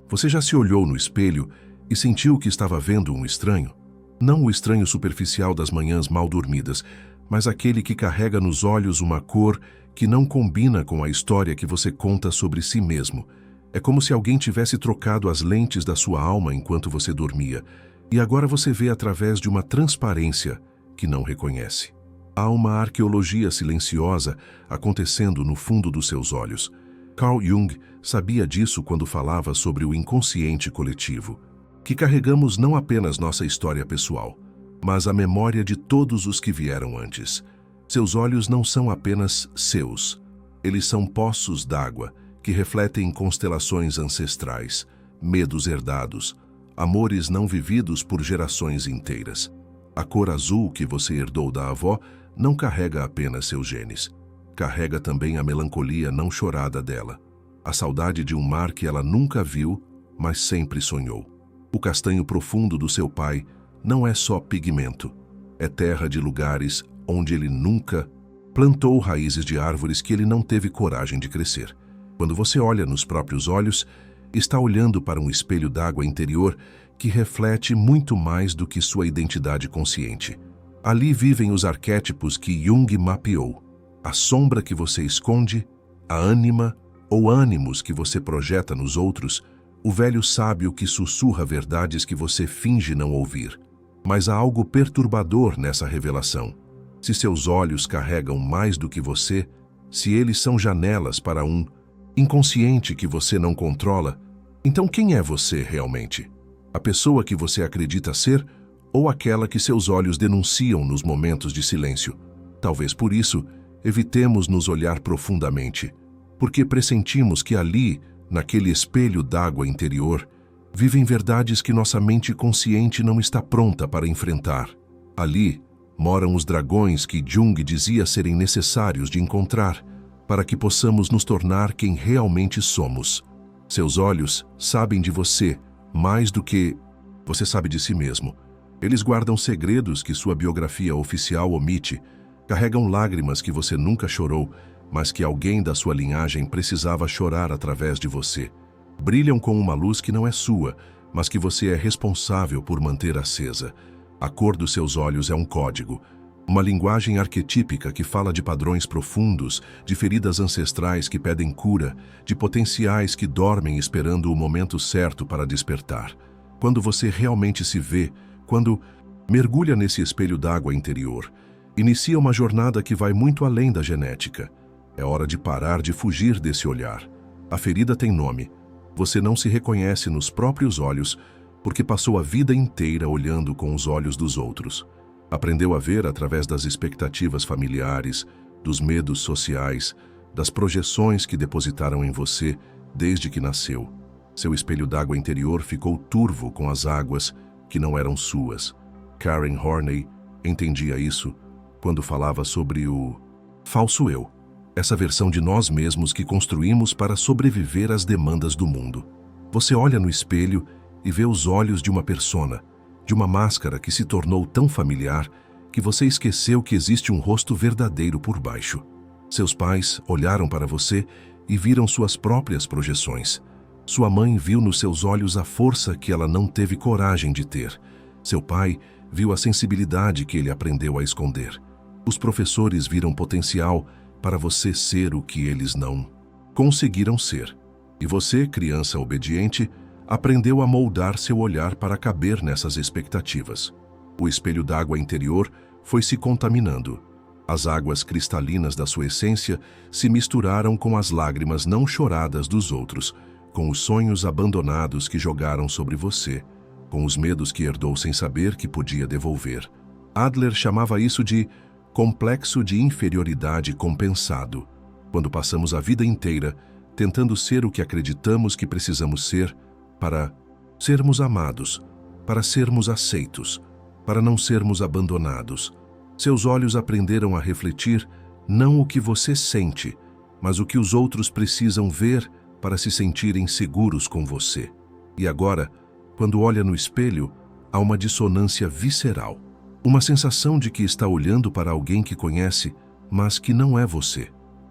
Você já se olhou no espelho e sentiu que estava vendo um estranho? Não o estranho superficial das manhãs mal dormidas, mas aquele que carrega nos olhos uma cor que não combina com a história que você conta sobre si mesmo. É como se alguém tivesse trocado as lentes da sua alma enquanto você dormia, e agora você vê através de uma transparência que não reconhece. Há uma arqueologia silenciosa acontecendo no fundo dos seus olhos. Carl Jung sabia disso quando falava sobre o inconsciente coletivo, que carregamos não apenas nossa história pessoal, mas a memória de todos os que vieram antes. Seus olhos não são apenas seus, eles são poços d'água que refletem constelações ancestrais, medos herdados, amores não vividos por gerações inteiras. A cor azul que você herdou da avó não carrega apenas seus genes, carrega também a melancolia não chorada dela, a saudade de um mar que ela nunca viu, mas sempre sonhou. O castanho profundo do seu pai não é só pigmento, é terra de lugares onde ele nunca plantou raízes de árvores que ele não teve coragem de crescer. Quando você olha nos próprios olhos, está olhando para um espelho d'água interior que reflete muito mais do que sua identidade consciente. Ali vivem os arquétipos que Jung mapeou, a sombra que você esconde, a ânima ou ânimos que você projeta nos outros, o velho sábio que sussurra verdades que você finge não ouvir. Mas há algo perturbador nessa revelação. Se seus olhos carregam mais do que você, se eles são janelas para um inconsciente que você não controla, então quem é você realmente? A pessoa que você acredita ser ou aquela que seus olhos denunciam nos momentos de silêncio? Talvez por isso, evitemos nos olhar profundamente, porque pressentimos que ali, naquele espelho d'água interior, vivem verdades que nossa mente consciente não está pronta para enfrentar. Ali moram os dragões que Jung dizia serem necessários de encontrar para que possamos nos tornar quem realmente somos. Seus olhos sabem de você mais do que você sabe de si mesmo. Eles guardam segredos que sua biografia oficial omite, carregam lágrimas que você nunca chorou, mas que alguém da sua linhagem precisava chorar através de você. Brilham com uma luz que não é sua, mas que você é responsável por manter acesa. A cor dos seus olhos é um código, uma linguagem arquetípica que fala de padrões profundos, de feridas ancestrais que pedem cura, de potenciais que dormem esperando o momento certo para despertar. Quando você realmente se vê, quando mergulha nesse espelho d'água interior, inicia uma jornada que vai muito além da genética. É hora de parar de fugir desse olhar. A ferida tem nome. Você não se reconhece nos próprios olhos porque passou a vida inteira olhando com os olhos dos outros. Aprendeu a ver através das expectativas familiares, dos medos sociais, das projeções que depositaram em você desde que nasceu. Seu espelho d'água interior ficou turvo com as águas que não eram suas. Karen Horney entendia isso quando falava sobre o falso eu, essa versão de nós mesmos que construímos para sobreviver às demandas do mundo. Você olha no espelho e vê os olhos de uma persona, de uma máscara que se tornou tão familiar que você esqueceu que existe um rosto verdadeiro por baixo. Seus pais olharam para você e viram suas próprias projeções. Sua mãe viu nos seus olhos a força que ela não teve coragem de ter. Seu pai viu a sensibilidade que ele aprendeu a esconder. Os professores viram potencial para você ser o que eles não conseguiram ser. E você, criança obediente, aprendeu a moldar seu olhar para caber nessas expectativas. O espelho d'água interior foi se contaminando. As águas cristalinas da sua essência se misturaram com as lágrimas não choradas dos outros, com os sonhos abandonados que jogaram sobre você, com os medos que herdou sem saber que podia devolver. Adler chamava isso de complexo de inferioridade compensado, quando passamos a vida inteira tentando ser o que acreditamos que precisamos ser para sermos amados, para sermos aceitos, para não sermos abandonados. Seus olhos aprenderam a refletir não o que você sente, mas o que os outros precisam ver para se sentirem seguros com você. E agora, quando olha no espelho, há uma dissonância visceral, uma sensação de que está olhando para alguém que conhece, mas que não é você.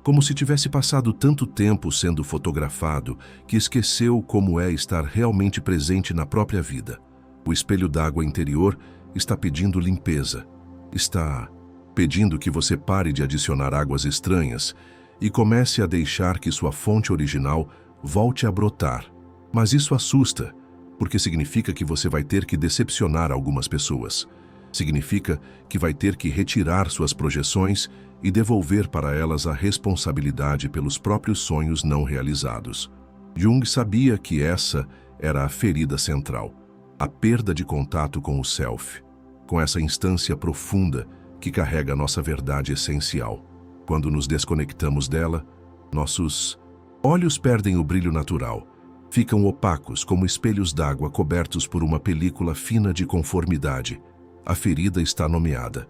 como se tivesse passado tanto tempo sendo fotografado que esqueceu como é estar realmente presente na própria vida. O espelho d'água interior está pedindo limpeza. Está pedindo que você pare de adicionar águas estranhas e comece a deixar que sua fonte original volte a brotar. Mas isso assusta, porque significa que você vai ter que decepcionar algumas pessoas. Significa que vai ter que retirar suas projeções e devolver para elas a responsabilidade pelos próprios sonhos não realizados. Jung sabia que essa era a ferida central, a perda de contato com o self, com essa instância profunda que carrega nossa verdade essencial. Quando nos desconectamos dela, nossos olhos perdem o brilho natural, ficam opacos como espelhos d'água cobertos por uma película fina de conformidade. A ferida está nomeada.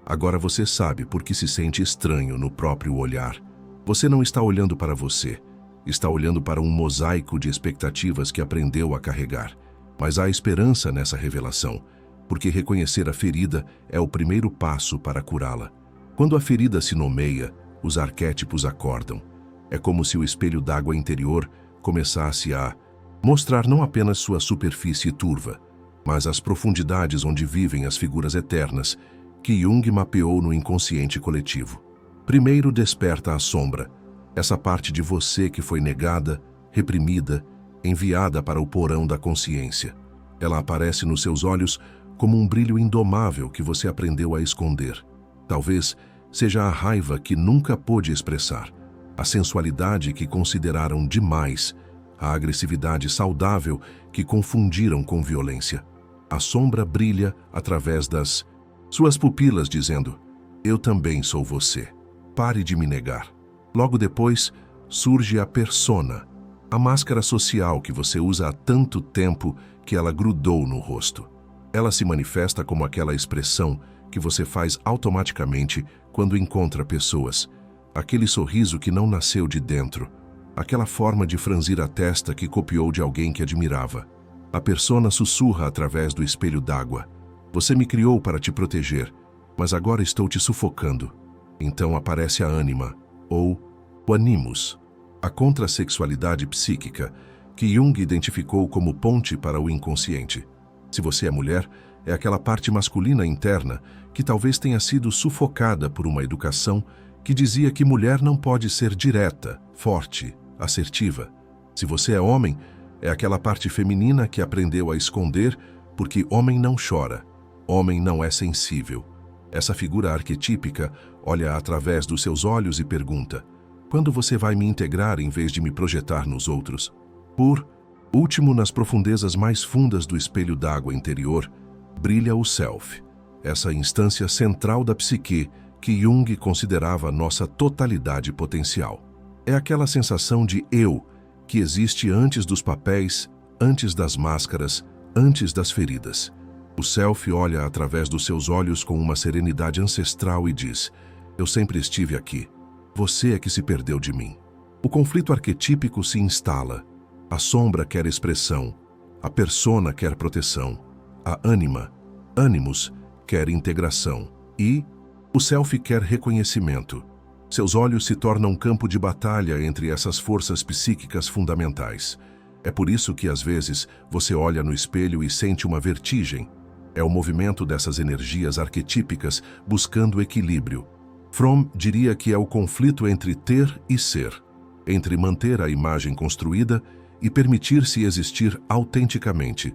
Agora você sabe por que se sente estranho no próprio olhar. Você não está olhando para você, está olhando para um mosaico de expectativas que aprendeu a carregar. Mas há esperança nessa revelação, porque reconhecer a ferida é o primeiro passo para curá-la. Quando a ferida se nomeia, os arquétipos acordam. É como se o espelho d'água interior começasse a mostrar não apenas sua superfície turva, mas as profundidades onde vivem as figuras eternas que Jung mapeou no inconsciente coletivo. Primeiro desperta a sombra, essa parte de você que foi negada, reprimida, enviada para o porão da consciência. Ela aparece nos seus olhos como um brilho indomável que você aprendeu a esconder. Talvez seja a raiva que nunca pôde expressar, a sensualidade que consideraram demais, a agressividade saudável que confundiram com violência. A sombra brilha através das suas pupilas dizendo: eu também sou você. Pare de me negar. Logo depois, surge a persona, a máscara social que você usa há tanto tempo que ela grudou no rosto. Ela se manifesta como aquela expressão que você faz automaticamente quando encontra pessoas. Aquele sorriso que não nasceu de dentro. Aquela forma de franzir a testa que copiou de alguém que admirava. A persona sussurra através do espelho d'água. Você me criou para te proteger, mas agora estou te sufocando. Então aparece a ânima, ou o animus, a contrassexualidade psíquica, que Jung identificou como ponte para o inconsciente. Se você é mulher, é aquela parte masculina interna que talvez tenha sido sufocada por uma educação que dizia que mulher não pode ser direta, forte, assertiva. Se você é homem, é aquela parte feminina que aprendeu a esconder porque homem não chora. Homem não é sensível. Essa figura arquetípica olha através dos seus olhos e pergunta: quando você vai me integrar em vez de me projetar nos outros? Por último, nas profundezas mais fundas do espelho d'água interior, brilha o self, essa instância central da psique que Jung considerava nossa totalidade potencial. É aquela sensação de eu que existe antes dos papéis, antes das máscaras, antes das feridas. O self olha através dos seus olhos com uma serenidade ancestral e diz: eu sempre estive aqui. Você é que se perdeu de mim. O conflito arquetípico se instala. A sombra quer expressão. A persona quer proteção. A ânima, animus, quer integração. E o self quer reconhecimento. Seus olhos se tornam um campo de batalha entre essas forças psíquicas fundamentais. É por isso que, às vezes, você olha no espelho e sente uma vertigem. É o movimento dessas energias arquetípicas buscando equilíbrio. Fromm diria que é o conflito entre ter e ser, entre manter a imagem construída e permitir-se existir autenticamente.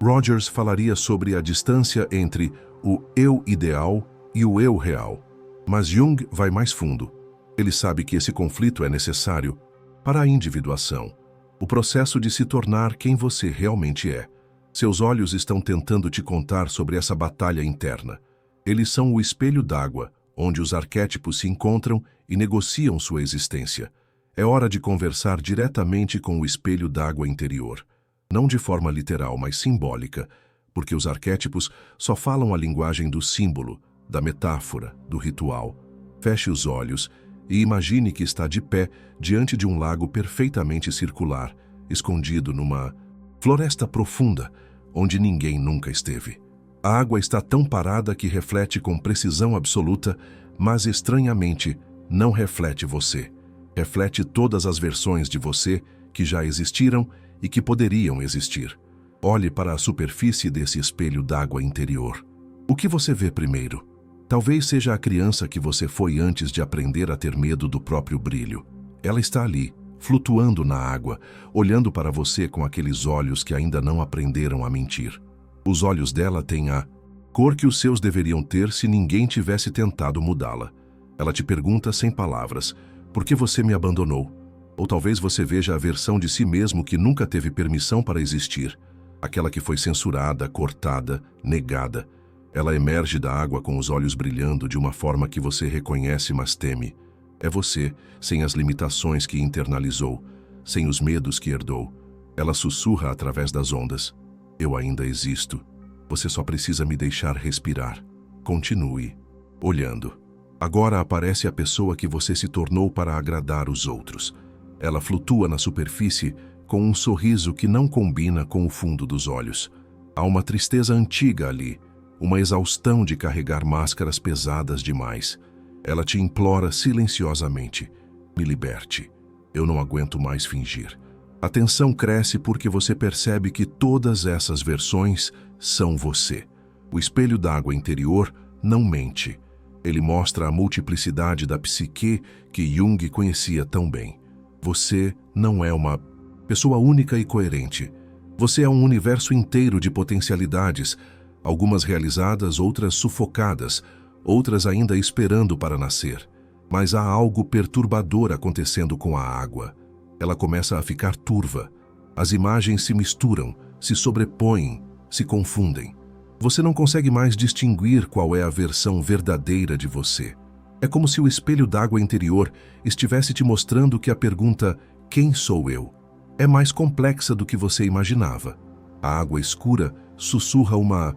Rogers falaria sobre a distância entre o eu ideal e o eu real. Mas Jung vai mais fundo. Ele sabe que esse conflito é necessário para a individuação, o processo de se tornar quem você realmente é. Seus olhos estão tentando te contar sobre essa batalha interna. Eles são o espelho d'água, onde os arquétipos se encontram e negociam sua existência. É hora de conversar diretamente com o espelho d'água interior. Não de forma literal, mas simbólica, porque os arquétipos só falam a linguagem do símbolo, da metáfora, do ritual. Feche os olhos e imagine que está de pé diante de um lago perfeitamente circular, escondido numa floresta profunda, onde ninguém nunca esteve. A água está tão parada que reflete com precisão absoluta, mas estranhamente não reflete você. Reflete todas as versões de você que já existiram e que poderiam existir. Olhe para a superfície desse espelho d'água interior. O que você vê primeiro? Talvez seja a criança que você foi antes de aprender a ter medo do próprio brilho. Ela está ali, flutuando na água, olhando para você com aqueles olhos que ainda não aprenderam a mentir. Os olhos dela têm a cor que os seus deveriam ter se ninguém tivesse tentado mudá-la. Ela te pergunta sem palavras, por que você me abandonou? Ou talvez você veja a versão de si mesmo que nunca teve permissão para existir, aquela que foi censurada, cortada, negada. Ela emerge da água com os olhos brilhando de uma forma que você reconhece, mas teme. É você, sem as limitações que internalizou, sem os medos que herdou. Ela sussurra através das ondas. Eu ainda existo. Você só precisa me deixar respirar. Continue. Olhando. Agora aparece a pessoa que você se tornou para agradar os outros. Ela flutua na superfície com um sorriso que não combina com o fundo dos olhos. Há uma tristeza antiga ali, uma exaustão de carregar máscaras pesadas demais. Ela te implora silenciosamente. Me liberte. Eu não aguento mais fingir. A tensão cresce porque você percebe que todas essas versões são você. O espelho d'água interior não mente. Ele mostra a multiplicidade da psique que Jung conhecia tão bem. Você não é uma pessoa única e coerente. Você é um universo inteiro de potencialidades, algumas realizadas, outras sufocadas, outras ainda esperando para nascer. Mas há algo perturbador acontecendo com a água. Ela começa a ficar turva. As imagens se misturam, se sobrepõem, se confundem. Você não consegue mais distinguir qual é a versão verdadeira de você. É como se o espelho d'água interior estivesse te mostrando que a pergunta "Quem sou eu?" é mais complexa do que você imaginava. A água escura sussurra uma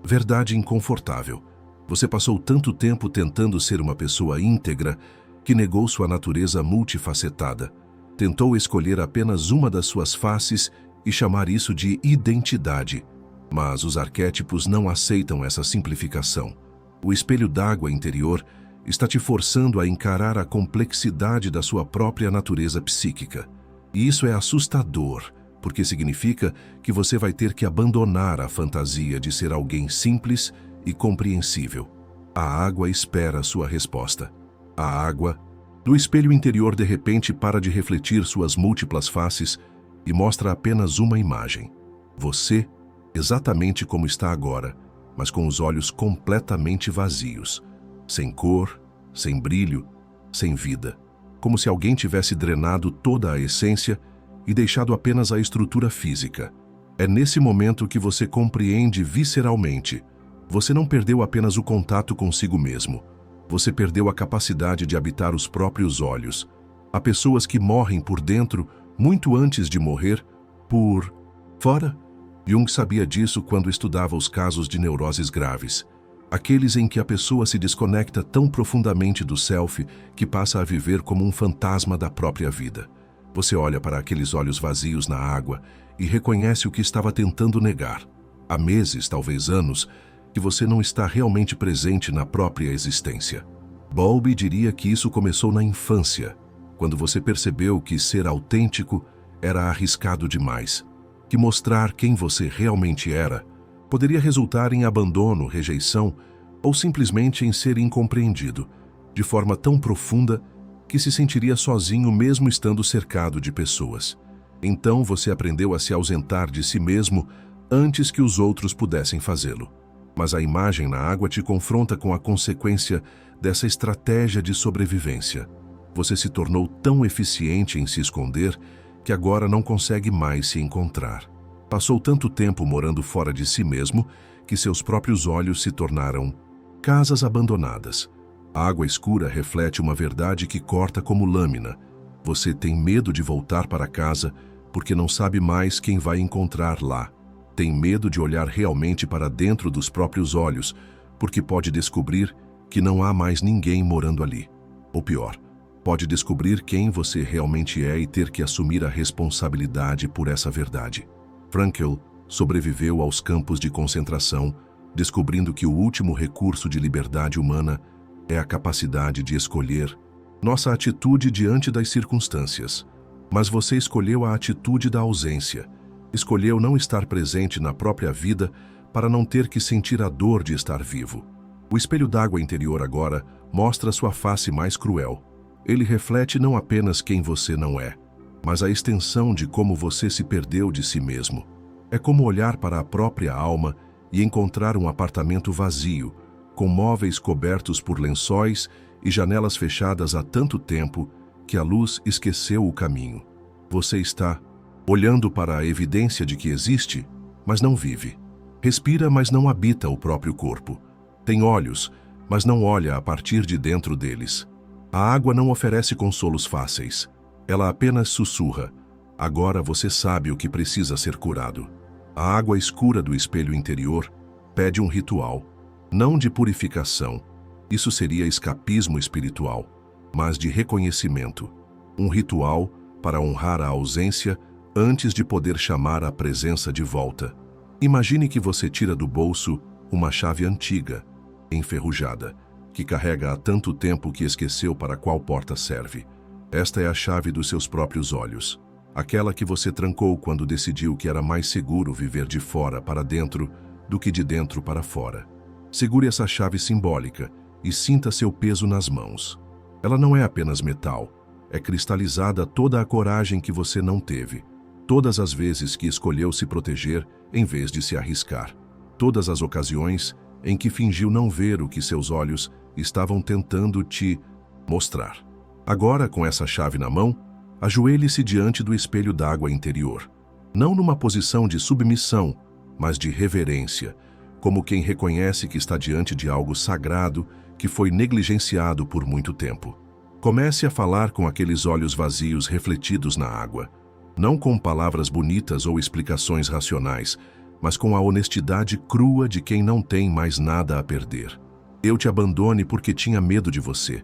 verdade inconfortável. Você passou tanto tempo tentando ser uma pessoa íntegra que negou sua natureza multifacetada. Tentou escolher apenas uma das suas faces e chamar isso de identidade. Mas os arquétipos não aceitam essa simplificação. O espelho d'água interior está te forçando a encarar a complexidade da sua própria natureza psíquica. E isso é assustador, porque significa que você vai ter que abandonar a fantasia de ser alguém simples e compreensível. A água espera sua resposta. A água do espelho interior de repente para de refletir suas múltiplas faces e mostra apenas uma imagem. Você, exatamente como está agora, mas com os olhos completamente vazios. Sem cor, sem brilho, sem vida. Como se alguém tivesse drenado toda a essência e deixado apenas a estrutura física. É nesse momento que você compreende visceralmente. Você não perdeu apenas o contato consigo mesmo. Você perdeu a capacidade de habitar os próprios olhos. Há pessoas que morrem por dentro muito antes de morrer por fora. Jung sabia disso quando estudava os casos de neuroses graves. Aqueles em que a pessoa se desconecta tão profundamente do self que passa a viver como um fantasma da própria vida. Você olha para aqueles olhos vazios na água e reconhece o que estava tentando negar. Há meses, talvez anos, que você não está realmente presente na própria existência. Bowlby diria que isso começou na infância, quando você percebeu que ser autêntico era arriscado demais, que mostrar quem você realmente era poderia resultar em abandono, rejeição ou simplesmente em ser incompreendido, de forma tão profunda que se sentiria sozinho mesmo estando cercado de pessoas. Então você aprendeu a se ausentar de si mesmo antes que os outros pudessem fazê-lo. Mas a imagem na água te confronta com a consequência dessa estratégia de sobrevivência. Você se tornou tão eficiente em se esconder que agora não consegue mais se encontrar. Passou tanto tempo morando fora de si mesmo que seus próprios olhos se tornaram casas abandonadas. A água escura reflete uma verdade que corta como lâmina. Você tem medo de voltar para casa porque não sabe mais quem vai encontrar lá. Tem medo de olhar realmente para dentro dos próprios olhos porque pode descobrir que não há mais ninguém morando ali. Ou pior, pode descobrir quem você realmente é e ter que assumir a responsabilidade por essa verdade. Frankl sobreviveu aos campos de concentração, descobrindo que o último recurso de liberdade humana é a capacidade de escolher nossa atitude diante das circunstâncias. Mas você escolheu a atitude da ausência. Escolheu não estar presente na própria vida para não ter que sentir a dor de estar vivo. O espelho d'água interior agora mostra sua face mais cruel. Ele reflete não apenas quem você não é, mas a extensão de como você se perdeu de si mesmo. É como olhar para a própria alma e encontrar um apartamento vazio, com móveis cobertos por lençóis e janelas fechadas há tanto tempo que a luz esqueceu o caminho. Você está olhando para a evidência de que existe, mas não vive. Respira, mas não habita o próprio corpo. Tem olhos, mas não olha a partir de dentro deles. A água não oferece consolos fáceis. Ela apenas sussurra. Agora você sabe o que precisa ser curado. A água escura do espelho interior pede um ritual, não de purificação. Isso seria escapismo espiritual, mas de reconhecimento. Um ritual para honrar a ausência antes de poder chamar a presença de volta. Imagine que você tira do bolso uma chave antiga, enferrujada, que carrega há tanto tempo que esqueceu para qual porta serve. Esta é a chave dos seus próprios olhos. Aquela que você trancou quando decidiu que era mais seguro viver de fora para dentro do que de dentro para fora. Segure essa chave simbólica e sinta seu peso nas mãos. Ela não é apenas metal, é cristalizada toda a coragem que você não teve, todas as vezes que escolheu se proteger em vez de se arriscar, todas as ocasiões em que fingiu não ver o que seus olhos estavam tentando te mostrar. Agora, com essa chave na mão, ajoelhe-se diante do espelho d'água interior, não numa posição de submissão, mas de reverência, como quem reconhece que está diante de algo sagrado que foi negligenciado por muito tempo. Comece a falar com aqueles olhos vazios refletidos na água, não com palavras bonitas ou explicações racionais, mas com a honestidade crua de quem não tem mais nada a perder. Eu te abandone porque tinha medo de você,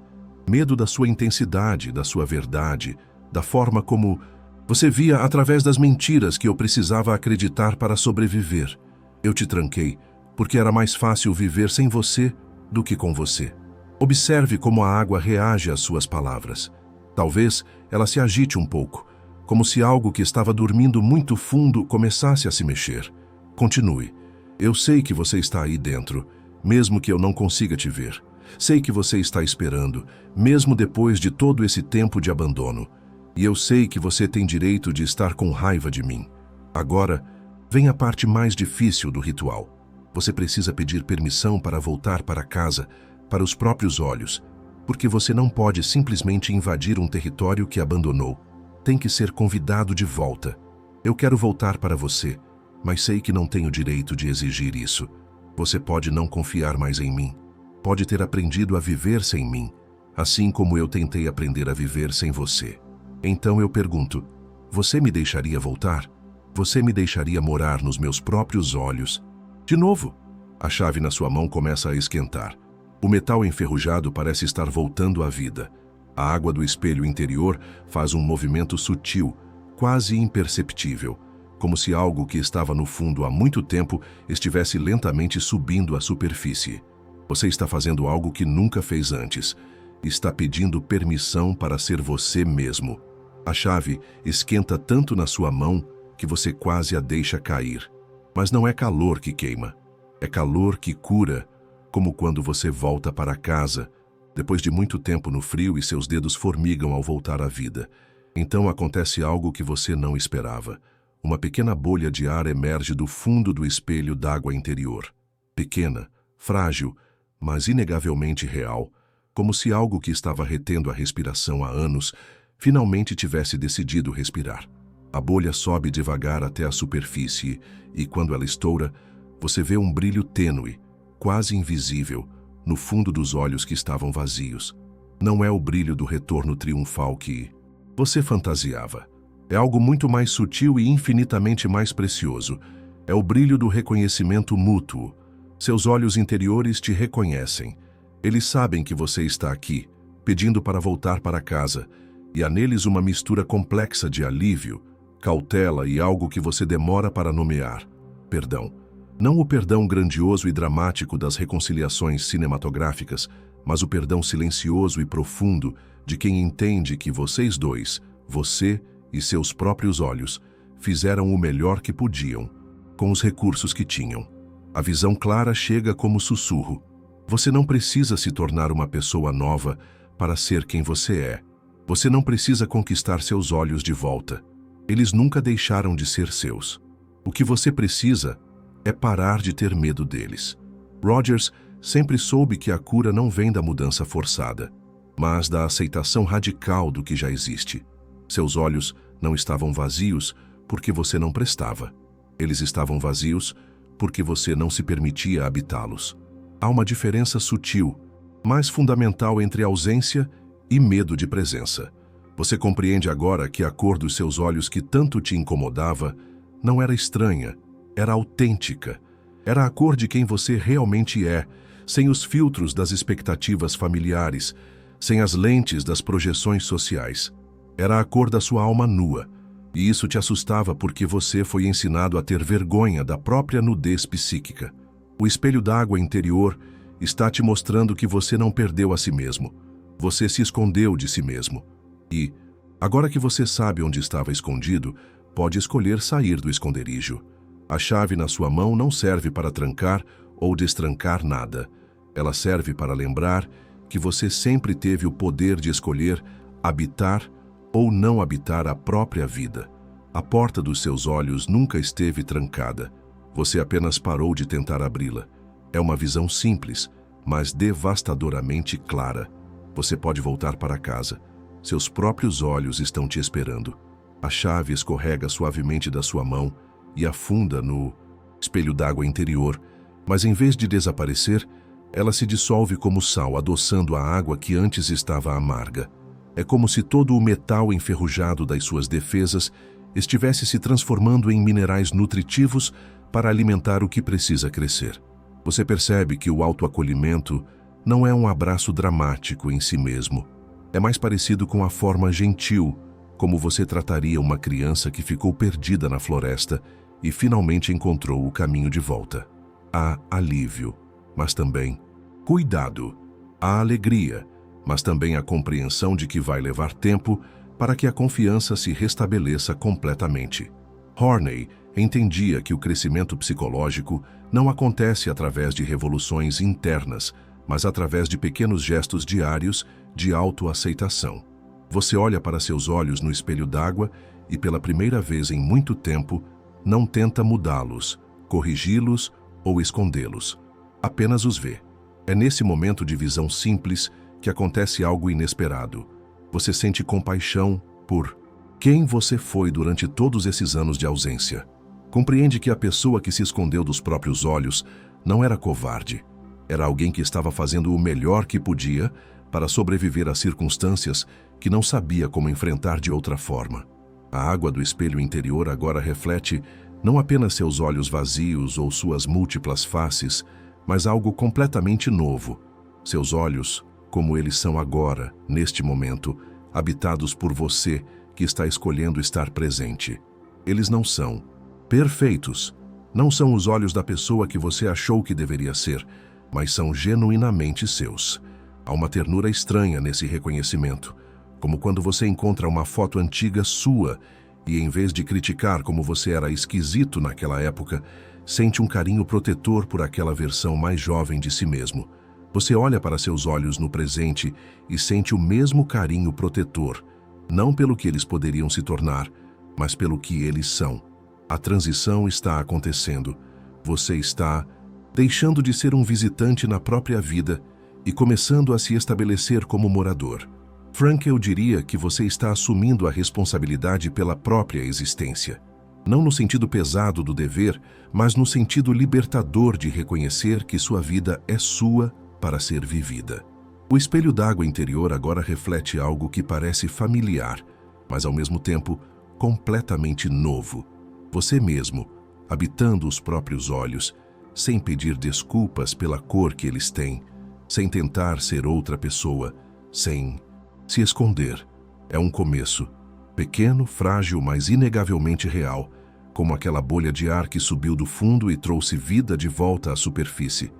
medo da sua intensidade, da sua verdade, da forma como você via através das mentiras que eu precisava acreditar para sobreviver. Eu te tranquei porque era mais fácil viver sem você do que com você. Observe como a água reage às suas palavras. Talvez ela se agite um pouco, como se algo que estava dormindo muito fundo começasse a se mexer. Continue. Eu sei que você está aí dentro, mesmo que eu não consiga te ver. Sei que você está esperando, mesmo depois de todo esse tempo de abandono. E eu sei que você tem direito de estar com raiva de mim. Agora, vem a parte mais difícil do ritual. Você precisa pedir permissão para voltar para casa, para os próprios olhos, porque você não pode simplesmente invadir um território que abandonou. Tem que ser convidado de volta. Eu quero voltar para você, mas sei que não tenho direito de exigir isso. Você pode não confiar mais em mim. Pode ter aprendido a viver sem mim, assim como eu tentei aprender a viver sem você. Então eu pergunto, você me deixaria voltar? Você me deixaria morar nos meus próprios olhos? De novo, a chave na sua mão começa a esquentar. O metal enferrujado parece estar voltando à vida. A água do espelho interior faz um movimento sutil, quase imperceptível, como se algo que estava no fundo há muito tempo estivesse lentamente subindo à superfície. Você está fazendo algo que nunca fez antes. Está pedindo permissão para ser você mesmo. A chave esquenta tanto na sua mão que você quase a deixa cair. Mas não é calor que queima. É calor que cura, como quando você volta para casa, depois de muito tempo no frio e seus dedos formigam ao voltar à vida. Então acontece algo que você não esperava. Uma pequena bolha de ar emerge do fundo do espelho d'água interior. Pequena, frágil, mas inegavelmente real, como se algo que estava retendo a respiração há anos finalmente tivesse decidido respirar. A bolha sobe devagar até a superfície e, quando ela estoura, você vê um brilho tênue, quase invisível, no fundo dos olhos que estavam vazios. Não é o brilho do retorno triunfal que você fantasiava. É algo muito mais sutil e infinitamente mais precioso. É o brilho do reconhecimento mútuo. Seus olhos interiores te reconhecem. Eles sabem que você está aqui, pedindo para voltar para casa, e há neles uma mistura complexa de alívio, cautela e algo que você demora para nomear: perdão. Não o perdão grandioso e dramático das reconciliações cinematográficas, mas o perdão silencioso e profundo de quem entende que vocês dois, você e seus próprios olhos, fizeram o melhor que podiam, com os recursos que tinham. A visão clara chega como sussurro. Você não precisa se tornar uma pessoa nova para ser quem você é. Você não precisa conquistar seus olhos de volta. Eles nunca deixaram de ser seus. O que você precisa é parar de ter medo deles. Rogers sempre soube que a cura não vem da mudança forçada, mas da aceitação radical do que já existe. Seus olhos não estavam vazios porque você não prestava. Eles estavam vazios porque você não se permitia habitá-los. Há uma diferença sutil, mas fundamental entre ausência e medo de presença. Você compreende agora que a cor dos seus olhos que tanto te incomodava não era estranha, era autêntica. Era a cor de quem você realmente é, sem os filtros das expectativas familiares, sem as lentes das projeções sociais. Era a cor da sua alma nua, e isso te assustava porque você foi ensinado a ter vergonha da própria nudez psíquica. O espelho d'água interior está te mostrando que você não perdeu a si mesmo. Você se escondeu de si mesmo. E, agora que você sabe onde estava escondido, pode escolher sair do esconderijo. A chave na sua mão não serve para trancar ou destrancar nada. Ela serve para lembrar que você sempre teve o poder de escolher habitar ou não habitar a própria vida. A porta dos seus olhos nunca esteve trancada. Você apenas parou de tentar abri-la. É uma visão simples, mas devastadoramente clara. Você pode voltar para casa. Seus próprios olhos estão te esperando. A chave escorrega suavemente da sua mão e afunda no espelho d'água interior, mas em vez de desaparecer, ela se dissolve como sal, adoçando a água que antes estava amarga. É como se todo o metal enferrujado das suas defesas estivesse se transformando em minerais nutritivos para alimentar o que precisa crescer. Você percebe que o autoacolhimento não é um abraço dramático em si mesmo. É mais parecido com a forma gentil, como você trataria uma criança que ficou perdida na floresta e finalmente encontrou o caminho de volta. Há alívio, mas também cuidado. Há alegria, mas também a compreensão de que vai levar tempo para que a confiança se restabeleça completamente. Horney entendia que o crescimento psicológico não acontece através de revoluções internas, mas através de pequenos gestos diários de autoaceitação. Você olha para seus olhos no espelho d'água e, pela primeira vez em muito tempo, não tenta mudá-los, corrigi-los ou escondê-los. Apenas os vê. É nesse momento de visão simples que acontece algo inesperado. Você sente compaixão por quem você foi durante todos esses anos de ausência. Compreende que a pessoa que se escondeu dos próprios olhos não era covarde. Era alguém que estava fazendo o melhor que podia para sobreviver a circunstâncias que não sabia como enfrentar de outra forma. A água do espelho interior agora reflete não apenas seus olhos vazios ou suas múltiplas faces, mas algo completamente novo. Seus olhos, como eles são agora, neste momento, habitados por você que está escolhendo estar presente. Eles não são perfeitos. Não são os olhos da pessoa que você achou que deveria ser, mas são genuinamente seus. Há uma ternura estranha nesse reconhecimento, como quando você encontra uma foto antiga sua e, em vez de criticar como você era esquisito naquela época, sente um carinho protetor por aquela versão mais jovem de si mesmo. Você olha para seus olhos no presente e sente o mesmo carinho protetor, não pelo que eles poderiam se tornar, mas pelo que eles são. A transição está acontecendo. Você está deixando de ser um visitante na própria vida e começando a se estabelecer como morador. Frankl diria que você está assumindo a responsabilidade pela própria existência. Não no sentido pesado do dever, mas no sentido libertador de reconhecer que sua vida é sua para ser vivida. O espelho d'água interior agora reflete algo que parece familiar, mas ao mesmo tempo completamente novo. Você mesmo, habitando os próprios olhos, sem pedir desculpas pela cor que eles têm, sem tentar ser outra pessoa, sem se esconder. É um começo, pequeno, frágil, mas inegavelmente real, como aquela bolha de ar que subiu do fundo e trouxe vida de volta à superfície.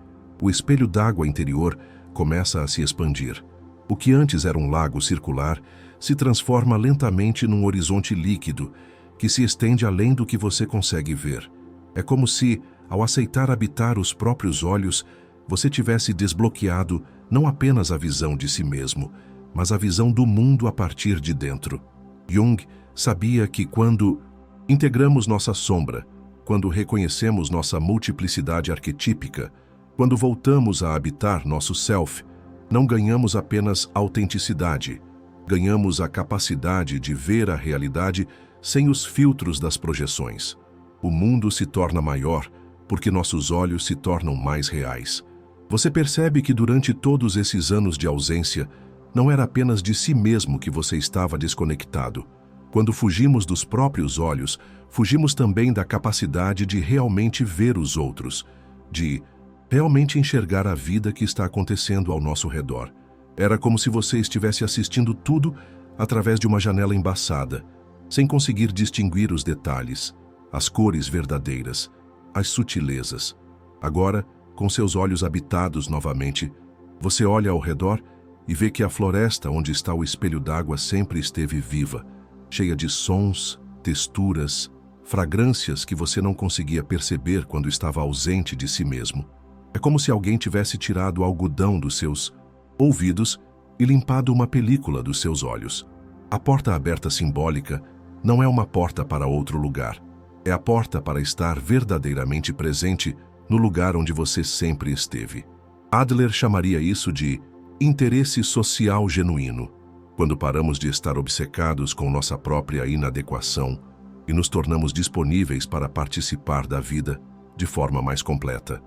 O espelho d'água interior começa a se expandir. O que antes era um lago circular se transforma lentamente num horizonte líquido que se estende além do que você consegue ver. É como se, ao aceitar habitar os próprios olhos, você tivesse desbloqueado não apenas a visão de si mesmo, mas a visão do mundo a partir de dentro. Jung sabia que quando integramos nossa sombra, quando reconhecemos nossa multiplicidade arquetípica, quando voltamos a habitar nosso self, não ganhamos apenas autenticidade, ganhamos a capacidade de ver a realidade sem os filtros das projeções. O mundo se torna maior porque nossos olhos se tornam mais reais. Você percebe que durante todos esses anos de ausência, não era apenas de si mesmo que você estava desconectado. Quando fugimos dos próprios olhos, fugimos também da capacidade de realmente ver os outros, de realmente enxergar a vida que está acontecendo ao nosso redor. Era como se você estivesse assistindo tudo através de uma janela embaçada, sem conseguir distinguir os detalhes, as cores verdadeiras, as sutilezas. Agora, com seus olhos habitados novamente, você olha ao redor e vê que a floresta onde está o espelho d'água sempre esteve viva, cheia de sons, texturas, fragrâncias que você não conseguia perceber quando estava ausente de si mesmo. É como se alguém tivesse tirado o algodão dos seus ouvidos e limpado uma película dos seus olhos. A porta aberta simbólica não é uma porta para outro lugar. É a porta para estar verdadeiramente presente no lugar onde você sempre esteve. Adler chamaria isso de interesse social genuíno. Quando paramos de estar obcecados com nossa própria inadequação e nos tornamos disponíveis para participar da vida de forma mais completa.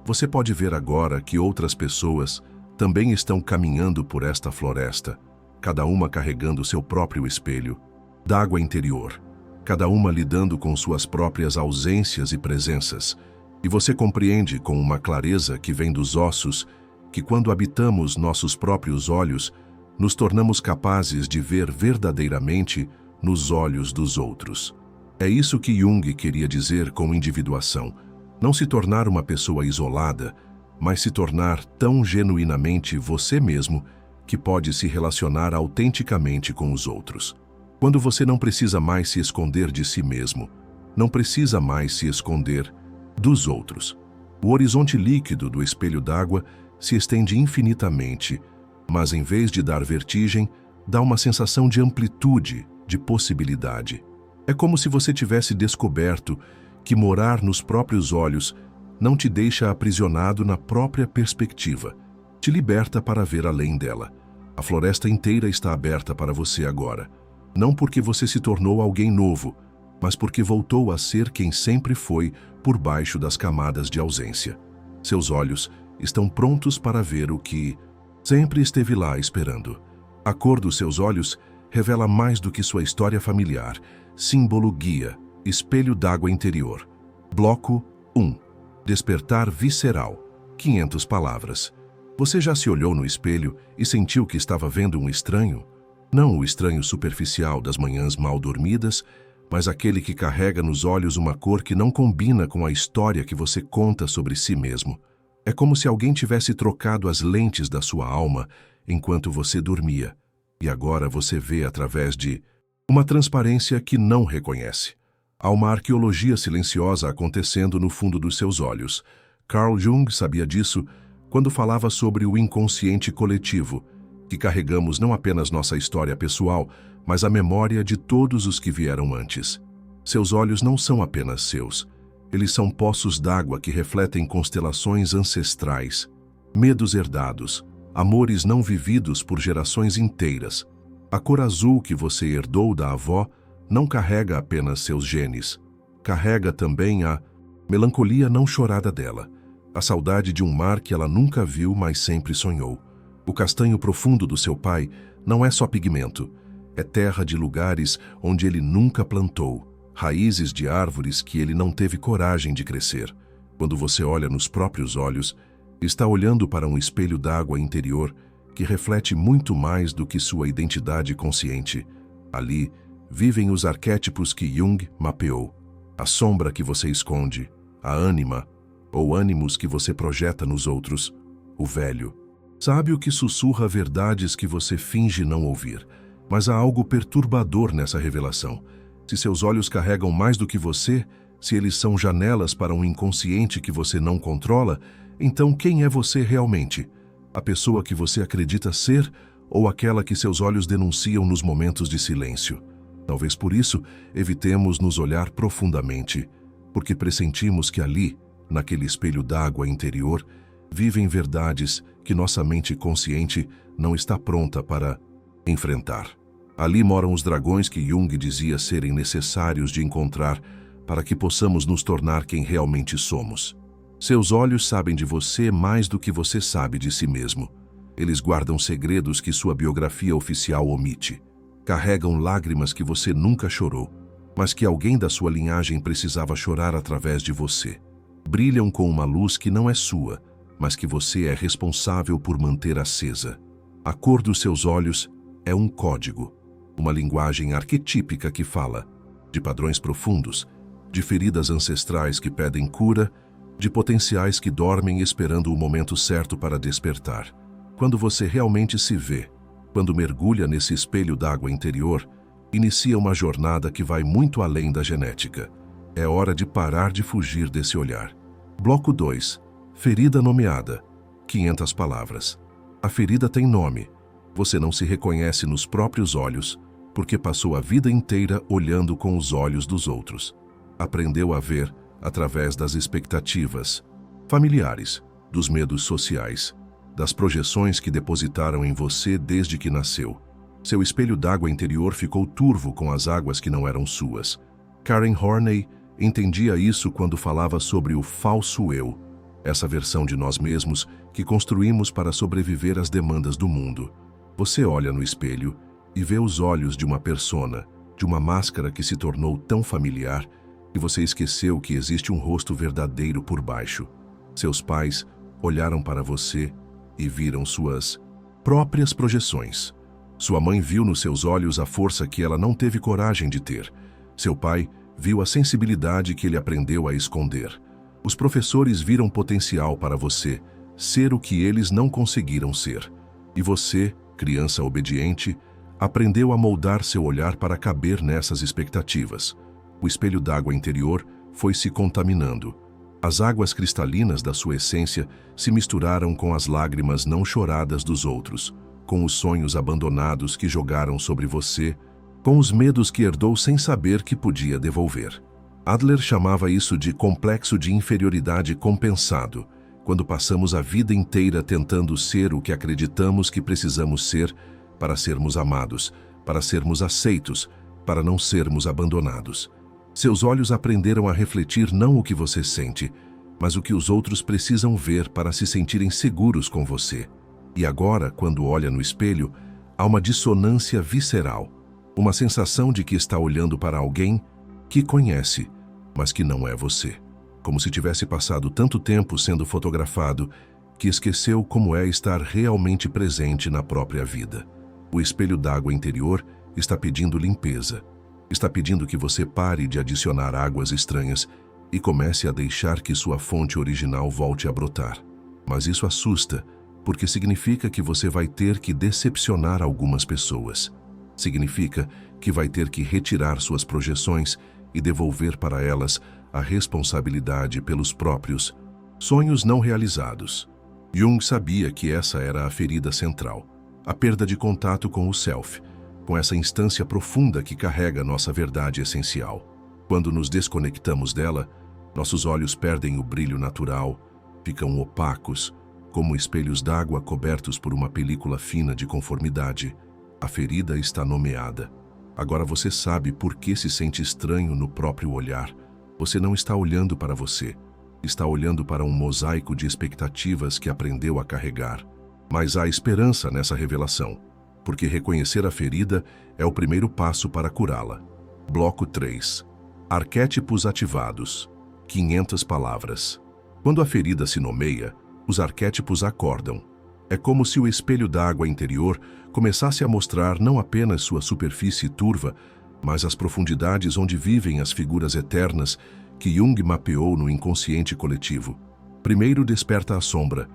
Você pode ver agora que outras pessoas também estão caminhando por esta floresta, cada uma carregando seu próprio espelho d'água interior, cada uma lidando com suas próprias ausências e presenças. E você compreende com uma clareza que vem dos ossos que quando habitamos nossos próprios olhos, nos tornamos capazes de ver verdadeiramente nos olhos dos outros. É isso que Jung queria dizer com individuação. Não se tornar uma pessoa isolada, mas se tornar tão genuinamente você mesmo que pode se relacionar autenticamente com os outros. Quando você não precisa mais se esconder de si mesmo, não precisa mais se esconder dos outros. O horizonte líquido do espelho d'água se estende infinitamente, mas em vez de dar vertigem, dá uma sensação de amplitude, de possibilidade. É como se você tivesse descoberto que morar nos próprios olhos não te deixa aprisionado na própria perspectiva, te liberta para ver além dela. A floresta inteira está aberta para você agora, não porque você se tornou alguém novo, mas porque voltou a ser quem sempre foi por baixo das camadas de ausência. Seus olhos estão prontos para ver o que sempre esteve lá esperando. A cor dos seus olhos revela mais do que sua história familiar, símbolo guia, espelho d'água interior. Bloco 1. Despertar visceral. 500 palavras. Você já se olhou no espelho e sentiu que estava vendo um estranho? Não o estranho superficial das manhãs mal dormidas, mas aquele que carrega nos olhos uma cor que não combina com a história que você conta sobre si mesmo. É como se alguém tivesse trocado as lentes da sua alma enquanto você dormia, e agora você vê através de uma transparência que não reconhece. Há uma arqueologia silenciosa acontecendo no fundo dos seus olhos. Carl Jung sabia disso quando falava sobre o inconsciente coletivo, que carregamos não apenas nossa história pessoal, mas a memória de todos os que vieram antes. Seus olhos não são apenas seus. Eles são poços d'água que refletem constelações ancestrais, medos herdados, amores não vividos por gerações inteiras. A cor azul que você herdou da avó não carrega apenas seus genes. Carrega também a melancolia não chorada dela, a saudade de um mar que ela nunca viu, mas sempre sonhou. O castanho profundo do seu pai não é só pigmento, é terra de lugares onde ele nunca plantou, raízes de árvores que ele não teve coragem de crescer. Quando você olha nos próprios olhos, está olhando para um espelho d'água interior que reflete muito mais do que sua identidade consciente. Ali vivem os arquétipos que Jung mapeou, a sombra que você esconde, a ânima ou ânimos que você projeta nos outros, o velho, Sabe o que sussurra verdades que você finge não ouvir, mas há algo perturbador nessa revelação. Se seus olhos carregam mais do que você, se eles são janelas para um inconsciente que você não controla, então quem é você realmente? A pessoa que você acredita ser ou aquela que seus olhos denunciam nos momentos de silêncio? Talvez por isso evitemos nos olhar profundamente, porque pressentimos que ali, naquele espelho d'água interior, vivem verdades que nossa mente consciente não está pronta para enfrentar. Ali moram os dragões que Jung dizia serem necessários de encontrar para que possamos nos tornar quem realmente somos. Seus olhos sabem de você mais do que você sabe de si mesmo. Eles guardam segredos que sua biografia oficial omite. Carregam lágrimas que você nunca chorou, mas que alguém da sua linhagem precisava chorar através de você. Brilham com uma luz que não é sua, mas que você é responsável por manter acesa. A cor dos seus olhos é um código, uma linguagem arquetípica que fala de padrões profundos, de feridas ancestrais que pedem cura, de potenciais que dormem esperando o momento certo para despertar. Quando você realmente se vê, quando mergulha nesse espelho d'água interior, inicia uma jornada que vai muito além da genética. É hora de parar de fugir desse olhar. Bloco 2. Ferida nomeada. 500 palavras. A ferida tem nome. Você não se reconhece nos próprios olhos, porque passou a vida inteira olhando com os olhos dos outros. Aprendeu a ver através das expectativas familiares, dos medos sociais, das projeções que depositaram em você desde que nasceu. Seu espelho d'água interior ficou turvo com as águas que não eram suas. Karen Horney entendia isso quando falava sobre o falso eu, essa versão de nós mesmos que construímos para sobreviver às demandas do mundo. Você olha no espelho e vê os olhos de uma persona, de uma máscara que se tornou tão familiar que você esqueceu que existe um rosto verdadeiro por baixo. Seus pais olharam para você e viram suas próprias projeções. Sua mãe viu nos seus olhos a força que ela não teve coragem de ter. Seu pai viu a sensibilidade que ele aprendeu a esconder. Os professores viram potencial para você ser o que eles não conseguiram ser. E você, criança obediente, aprendeu a moldar seu olhar para caber nessas expectativas. O espelho d'água interior foi se contaminando. As águas cristalinas da sua essência se misturaram com as lágrimas não choradas dos outros, com os sonhos abandonados que jogaram sobre você, com os medos que herdou sem saber que podia devolver. Adler chamava isso de complexo de inferioridade compensado, quando passamos a vida inteira tentando ser o que acreditamos que precisamos ser para sermos amados, para sermos aceitos, para não sermos abandonados. Seus olhos aprenderam a refletir não o que você sente, mas o que os outros precisam ver para se sentirem seguros com você. E agora, quando olha no espelho, há uma dissonância visceral, uma sensação de que está olhando para alguém que conhece, mas que não é você. Como se tivesse passado tanto tempo sendo fotografado que esqueceu como é estar realmente presente na própria vida. O espelho d'água interior está pedindo limpeza. Está pedindo que você pare de adicionar águas estranhas e comece a deixar que sua fonte original volte a brotar. Mas isso assusta, porque significa que você vai ter que decepcionar algumas pessoas. Significa que vai ter que retirar suas projeções e devolver para elas a responsabilidade pelos próprios sonhos não realizados. Jung sabia que essa era a ferida central, a perda de contato com o self, com essa instância profunda que carrega nossa verdade essencial. Quando nos desconectamos dela, nossos olhos perdem o brilho natural, ficam opacos, como espelhos d'água cobertos por uma película fina de conformidade. A ferida está nomeada. Agora você sabe por que se sente estranho no próprio olhar. Você não está olhando para você. Está olhando para um mosaico de expectativas que aprendeu a carregar. Mas há esperança nessa revelação, porque reconhecer a ferida é o primeiro passo para curá-la. Bloco 3. Arquétipos ativados. 500 palavras. Quando a ferida se nomeia, os arquétipos acordam. É como se o espelho d'água interior começasse a mostrar não apenas sua superfície turva, mas as profundidades onde vivem as figuras eternas que Jung mapeou no inconsciente coletivo. Primeiro desperta a sombra,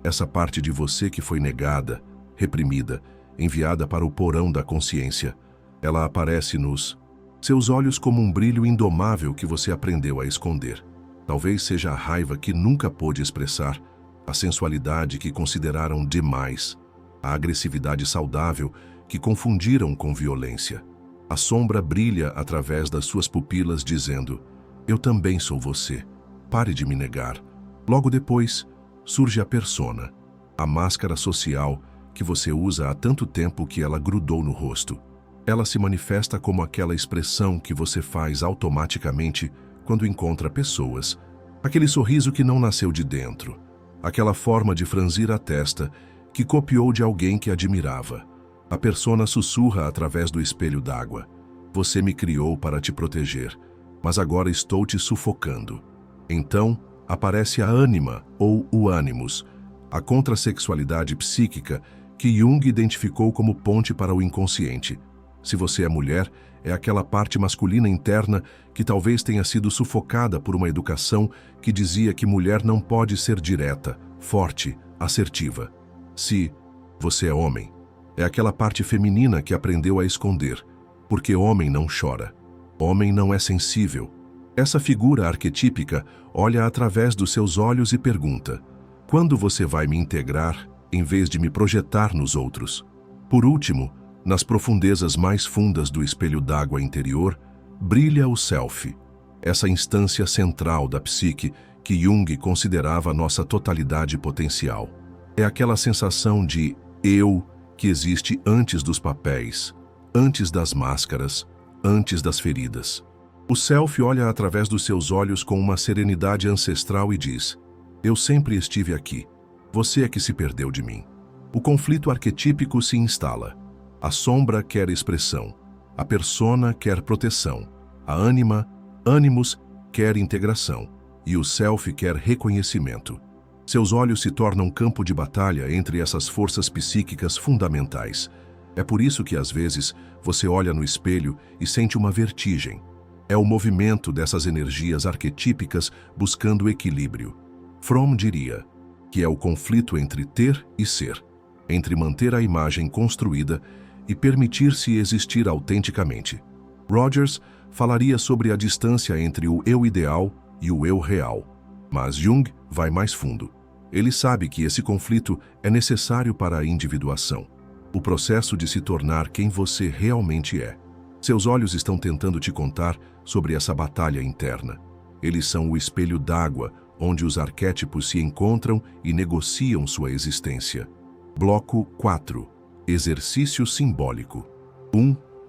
essa parte de você que foi negada, reprimida, enviada para o porão da consciência. Ela aparece nos seus olhos como um brilho indomável que você aprendeu a esconder. Talvez seja a raiva que nunca pôde expressar, a sensualidade que consideraram demais, a agressividade saudável que confundiram com violência. A sombra brilha através das suas pupilas dizendo: eu também sou você, pare de me negar. Logo depois, surge a persona, a máscara social que você usa há tanto tempo que ela grudou no rosto. Ela se manifesta como aquela expressão que você faz automaticamente quando encontra pessoas, aquele sorriso que não nasceu de dentro, aquela forma de franzir a testa que copiou de alguém que admirava. A persona sussurra através do espelho d'água: você me criou para te proteger, mas agora estou te sufocando. Então, aparece a ânima, ou o ânimos, a contrassexualidade psíquica que Jung identificou como ponte para o inconsciente. Se você é mulher, é aquela parte masculina interna que talvez tenha sido sufocada por uma educação que dizia que mulher não pode ser direta, forte, assertiva. Se você é homem, é aquela parte feminina que aprendeu a esconder, porque homem não chora, homem não é sensível. Essa figura arquetípica olha através dos seus olhos e pergunta: quando você vai me integrar em vez de me projetar nos outros? Por último, nas profundezas mais fundas do espelho d'água interior, brilha o self, essa instância central da psique que Jung considerava nossa totalidade potencial. É aquela sensação de eu que existe antes dos papéis, antes das máscaras, antes das feridas. O self olha através dos seus olhos com uma serenidade ancestral e diz: eu sempre estive aqui, você é que se perdeu de mim. O conflito arquetípico se instala. A sombra quer expressão, a persona quer proteção, a ânima, ânimos, quer integração, e o self quer reconhecimento. Seus olhos se tornam campo de batalha entre essas forças psíquicas fundamentais. É por isso que, às vezes, você olha no espelho e sente uma vertigem. É o movimento dessas energias arquetípicas buscando equilíbrio. Fromm diria que é o conflito entre ter e ser, entre manter a imagem construída e permitir-se existir autenticamente. Rogers falaria sobre a distância entre o eu ideal e o eu real. Mas Jung vai mais fundo. Ele sabe que esse conflito é necessário para a individuação, o processo de se tornar quem você realmente é. Seus olhos estão tentando te contar sobre essa batalha interna. Eles são o espelho d'água, onde os arquétipos se encontram e negociam sua existência. Bloco 4. Exercício simbólico.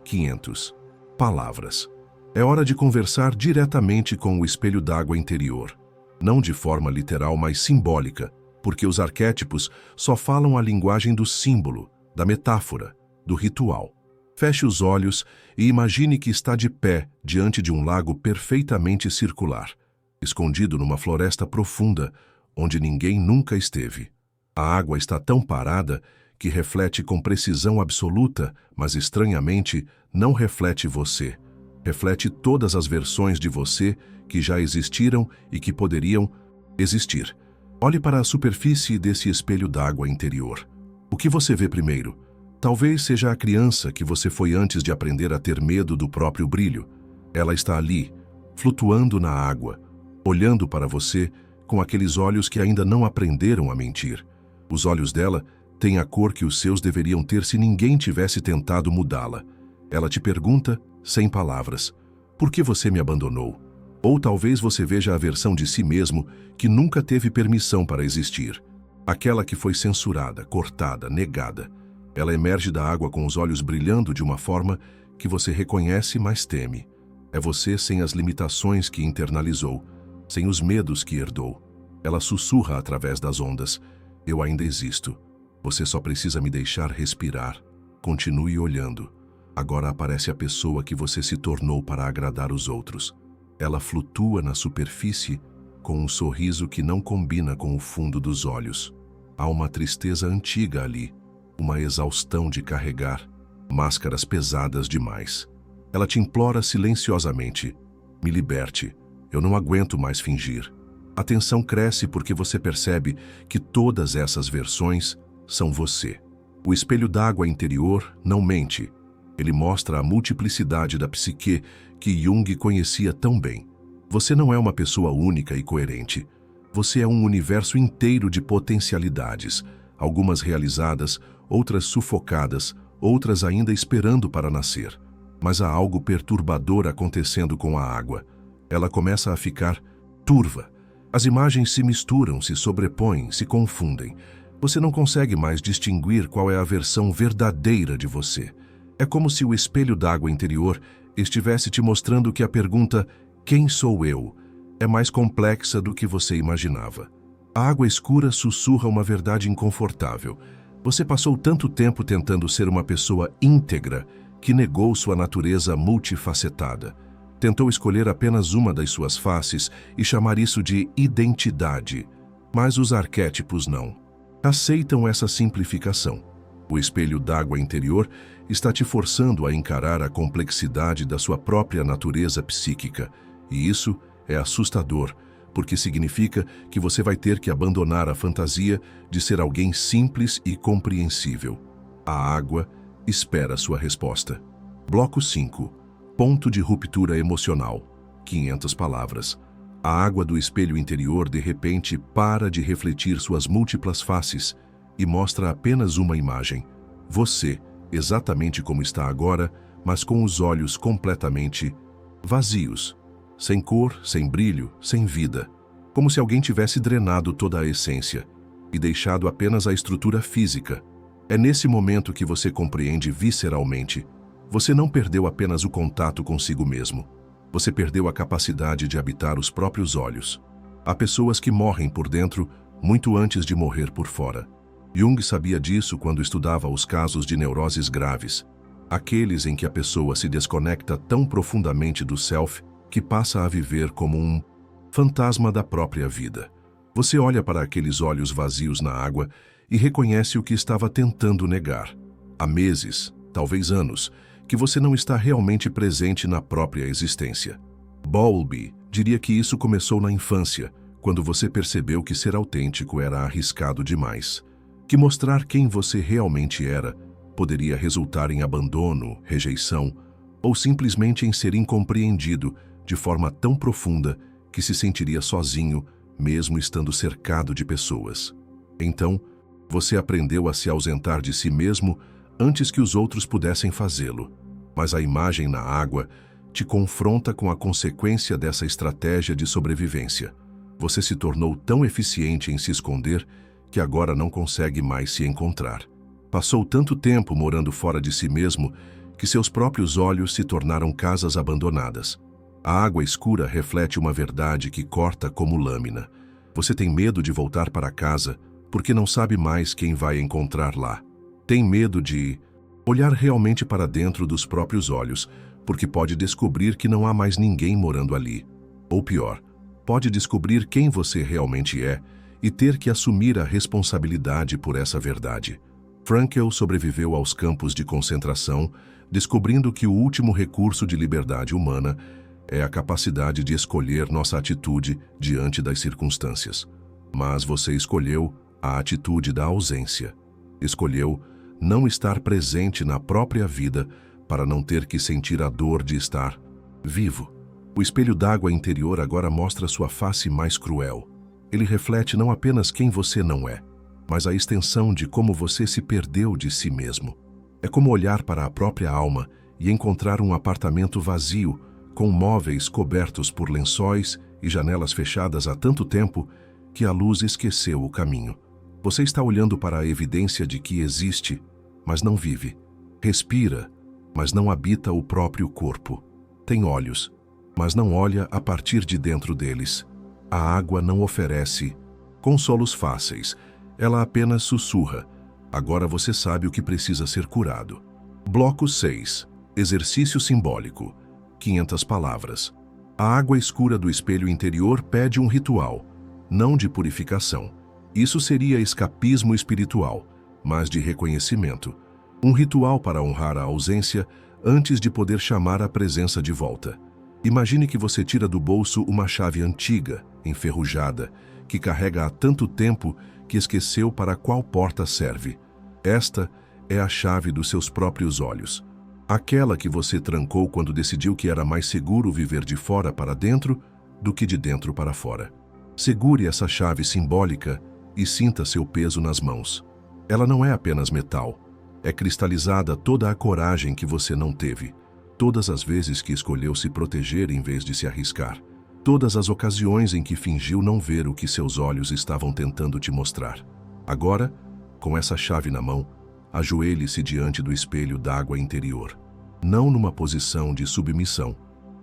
500. Palavras. É hora de conversar diretamente com o espelho d'água interior. Não de forma literal, mas simbólica, porque os arquétipos só falam a linguagem do símbolo, da metáfora, do ritual. Feche os olhos e imagine que está de pé diante de um lago perfeitamente circular, escondido numa floresta profunda, onde ninguém nunca esteve. A água está tão parada que reflete com precisão absoluta, mas estranhamente não reflete você. Reflete todas as versões de você que já existiram e que poderiam existir. Olhe para a superfície desse espelho d'água interior. O que você vê primeiro? Talvez seja a criança que você foi antes de aprender a ter medo do próprio brilho. Ela está ali, flutuando na água, olhando para você com aqueles olhos que ainda não aprenderam a mentir. Os olhos dela têm a cor que os seus deveriam ter se ninguém tivesse tentado mudá-la. Ela te pergunta, sem palavras: por que você me abandonou? Ou talvez você veja a versão de si mesmo que nunca teve permissão para existir. Aquela que foi censurada, cortada, negada. Ela emerge da água com os olhos brilhando de uma forma que você reconhece, mas teme. É você sem as limitações que internalizou, sem os medos que herdou. Ela sussurra através das ondas: eu ainda existo. Você só precisa me deixar respirar. Continue olhando. Agora aparece a pessoa que você se tornou para agradar os outros. Ela flutua na superfície com um sorriso que não combina com o fundo dos olhos. Há uma tristeza antiga ali, uma exaustão de carregar, máscaras pesadas demais. Ela te implora silenciosamente: me liberte, eu não aguento mais fingir. A tensão cresce porque você percebe que todas essas versões são você. O espelho d'água interior não mente. Ele mostra a multiplicidade da psique que Jung conhecia tão bem. Você não é uma pessoa única e coerente. Você é um universo inteiro de potencialidades, algumas realizadas, outras sufocadas, outras ainda esperando para nascer. Mas há algo perturbador acontecendo com a água. Ela começa a ficar turva. As imagens se misturam, se sobrepõem, se confundem. Você não consegue mais distinguir qual é a versão verdadeira de você. É como se o espelho d'água interior estivesse te mostrando que a pergunta "Quem sou eu?" é mais complexa do que você imaginava. A água escura sussurra uma verdade inconfortável. Você passou tanto tempo tentando ser uma pessoa íntegra que negou sua natureza multifacetada. Tentou escolher apenas uma das suas faces e chamar isso de identidade. Mas os arquétipos não aceitam essa simplificação. O espelho d'água interior está te forçando a encarar a complexidade da sua própria natureza psíquica. E isso é assustador, porque significa que você vai ter que abandonar a fantasia de ser alguém simples e compreensível. A água espera sua resposta. Bloco 5. Ponto de ruptura emocional. 500 palavras. A água do espelho interior de repente para de refletir suas múltiplas faces e mostra apenas uma imagem. Você, exatamente como está agora, mas com os olhos completamente vazios. Sem cor, sem brilho, sem vida. Como se alguém tivesse drenado toda a essência e deixado apenas a estrutura física. É nesse momento que você compreende visceralmente. Você não perdeu apenas o contato consigo mesmo. Você perdeu a capacidade de habitar os próprios olhos. Há pessoas que morrem por dentro muito antes de morrer por fora. Jung sabia disso quando estudava os casos de neuroses graves. Aqueles em que a pessoa se desconecta tão profundamente do self que passa a viver como um fantasma da própria vida. Você olha para aqueles olhos vazios na água e reconhece o que estava tentando negar. Há meses, talvez anos, que você não está realmente presente na própria existência. Bowlby diria que isso começou na infância, quando você percebeu que ser autêntico era arriscado demais. Que mostrar quem você realmente era poderia resultar em abandono, rejeição, ou simplesmente em ser incompreendido de forma tão profunda que se sentiria sozinho, mesmo estando cercado de pessoas. Então, você aprendeu a se ausentar de si mesmo antes que os outros pudessem fazê-lo. Mas a imagem na água te confronta com a consequência dessa estratégia de sobrevivência. Você se tornou tão eficiente em se esconder que agora não consegue mais se encontrar. Passou tanto tempo morando fora de si mesmo que seus próprios olhos se tornaram casas abandonadas. A água escura reflete uma verdade que corta como lâmina. Você tem medo de voltar para casa porque não sabe mais quem vai encontrar lá. Tem medo de olhar realmente para dentro dos próprios olhos, porque pode descobrir que não há mais ninguém morando ali. Ou pior, pode descobrir quem você realmente é e ter que assumir a responsabilidade por essa verdade. Frankl sobreviveu aos campos de concentração, descobrindo que o último recurso de liberdade humana é a capacidade de escolher nossa atitude diante das circunstâncias. Mas você escolheu a atitude da ausência. Escolheu não estar presente na própria vida para não ter que sentir a dor de estar vivo. O espelho d'água interior agora mostra sua face mais cruel. Ele reflete não apenas quem você não é, mas a extensão de como você se perdeu de si mesmo. É como olhar para a própria alma e encontrar um apartamento vazio, com móveis cobertos por lençóis e janelas fechadas há tanto tempo que a luz esqueceu o caminho. Você está olhando para a evidência de que existe, mas não vive. Respira, mas não habita o próprio corpo. Tem olhos, mas não olha a partir de dentro deles. A água não oferece consolos fáceis, ela apenas sussurra. Agora você sabe o que precisa ser curado. Bloco 6. Exercício simbólico. 500 palavras. A água escura do espelho interior pede um ritual, não de purificação. Isso seria escapismo espiritual, mas de reconhecimento. Um ritual para honrar a ausência antes de poder chamar a presença de volta. Imagine que você tira do bolso uma chave antiga, enferrujada, que carrega há tanto tempo que esqueceu para qual porta serve. Esta é a chave dos seus próprios olhos. Aquela que você trancou quando decidiu que era mais seguro viver de fora para dentro do que de dentro para fora. Segure essa chave simbólica e sinta seu peso nas mãos. Ela não é apenas metal. É cristalizada toda a coragem que você não teve, todas as vezes que escolheu se proteger em vez de se arriscar, todas as ocasiões em que fingiu não ver o que seus olhos estavam tentando te mostrar. Agora, com essa chave na mão, ajoelhe-se diante do espelho d'água interior, não numa posição de submissão,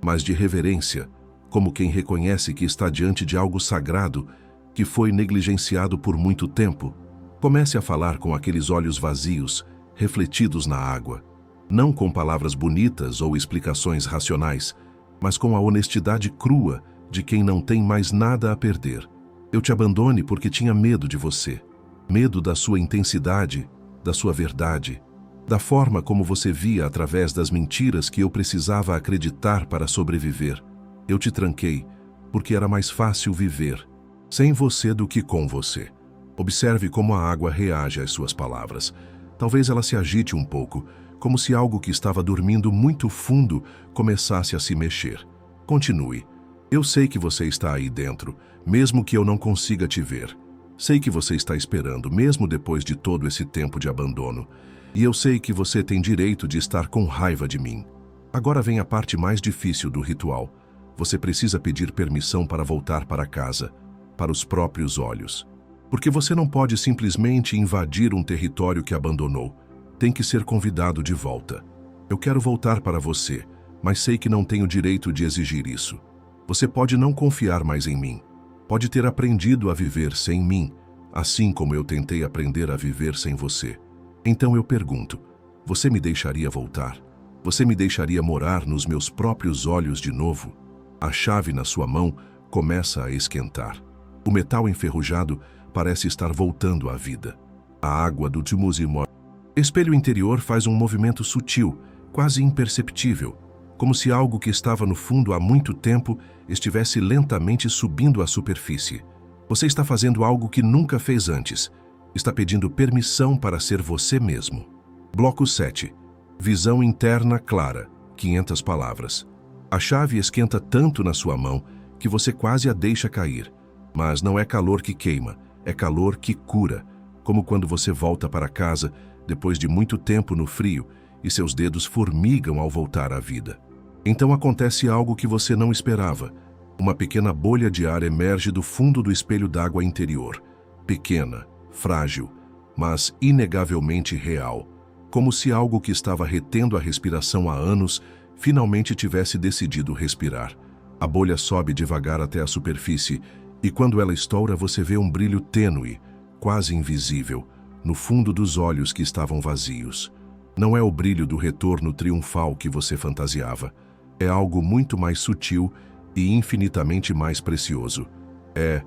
mas de reverência, como quem reconhece que está diante de algo sagrado que foi negligenciado por muito tempo. Comece a falar com aqueles olhos vazios, refletidos na água, não com palavras bonitas ou explicações racionais, mas com a honestidade crua de quem não tem mais nada a perder. Eu te abandone porque tinha medo de você, medo da sua intensidade, da sua verdade, da forma como você via através das mentiras que eu precisava acreditar para sobreviver. Eu te tranquei porque era mais fácil viver sem você do que com você. Observe como a água reage às suas palavras. Talvez ela se agite um pouco, como se algo que estava dormindo muito fundo começasse a se mexer. Continue. Eu sei que você está aí dentro, mesmo que eu não consiga te ver. Sei que você está esperando, mesmo depois de todo esse tempo de abandono. E eu sei que você tem direito de estar com raiva de mim. Agora vem a parte mais difícil do ritual. Você precisa pedir permissão para voltar para casa, para os próprios olhos. Porque você não pode simplesmente invadir um território que abandonou. Tem que ser convidado de volta. Eu quero voltar para você, mas sei que não tenho direito de exigir isso. Você pode não confiar mais em mim. Pode ter aprendido a viver sem mim, assim como eu tentei aprender a viver sem você. Então eu pergunto, você me deixaria voltar? Você me deixaria morar nos meus próprios olhos de novo? A chave na sua mão começa a esquentar. O metal enferrujado parece estar voltando à vida. A água do Timuzimor. Espelho interior faz um movimento sutil, quase imperceptível, como se algo que estava no fundo há muito tempo estivesse lentamente subindo à superfície. Você está fazendo algo que nunca fez antes. Está pedindo permissão para ser você mesmo. Bloco 7. Visão interna clara. 500 palavras. A chave esquenta tanto na sua mão que você quase a deixa cair. Mas não é calor que queima, é calor que cura, como quando você volta para casa depois de muito tempo no frio e seus dedos formigam ao voltar à vida. Então acontece algo que você não esperava. Uma pequena bolha de ar emerge do fundo do espelho d'água interior. Pequena, frágil, mas inegavelmente real. Como se algo que estava retendo a respiração há anos finalmente tivesse decidido respirar. A bolha sobe devagar até a superfície e quando ela estoura você vê um brilho tênue, quase invisível, no fundo dos olhos que estavam vazios. Não é o brilho do retorno triunfal que você fantasiava. É algo muito mais sutil e infinitamente mais precioso. É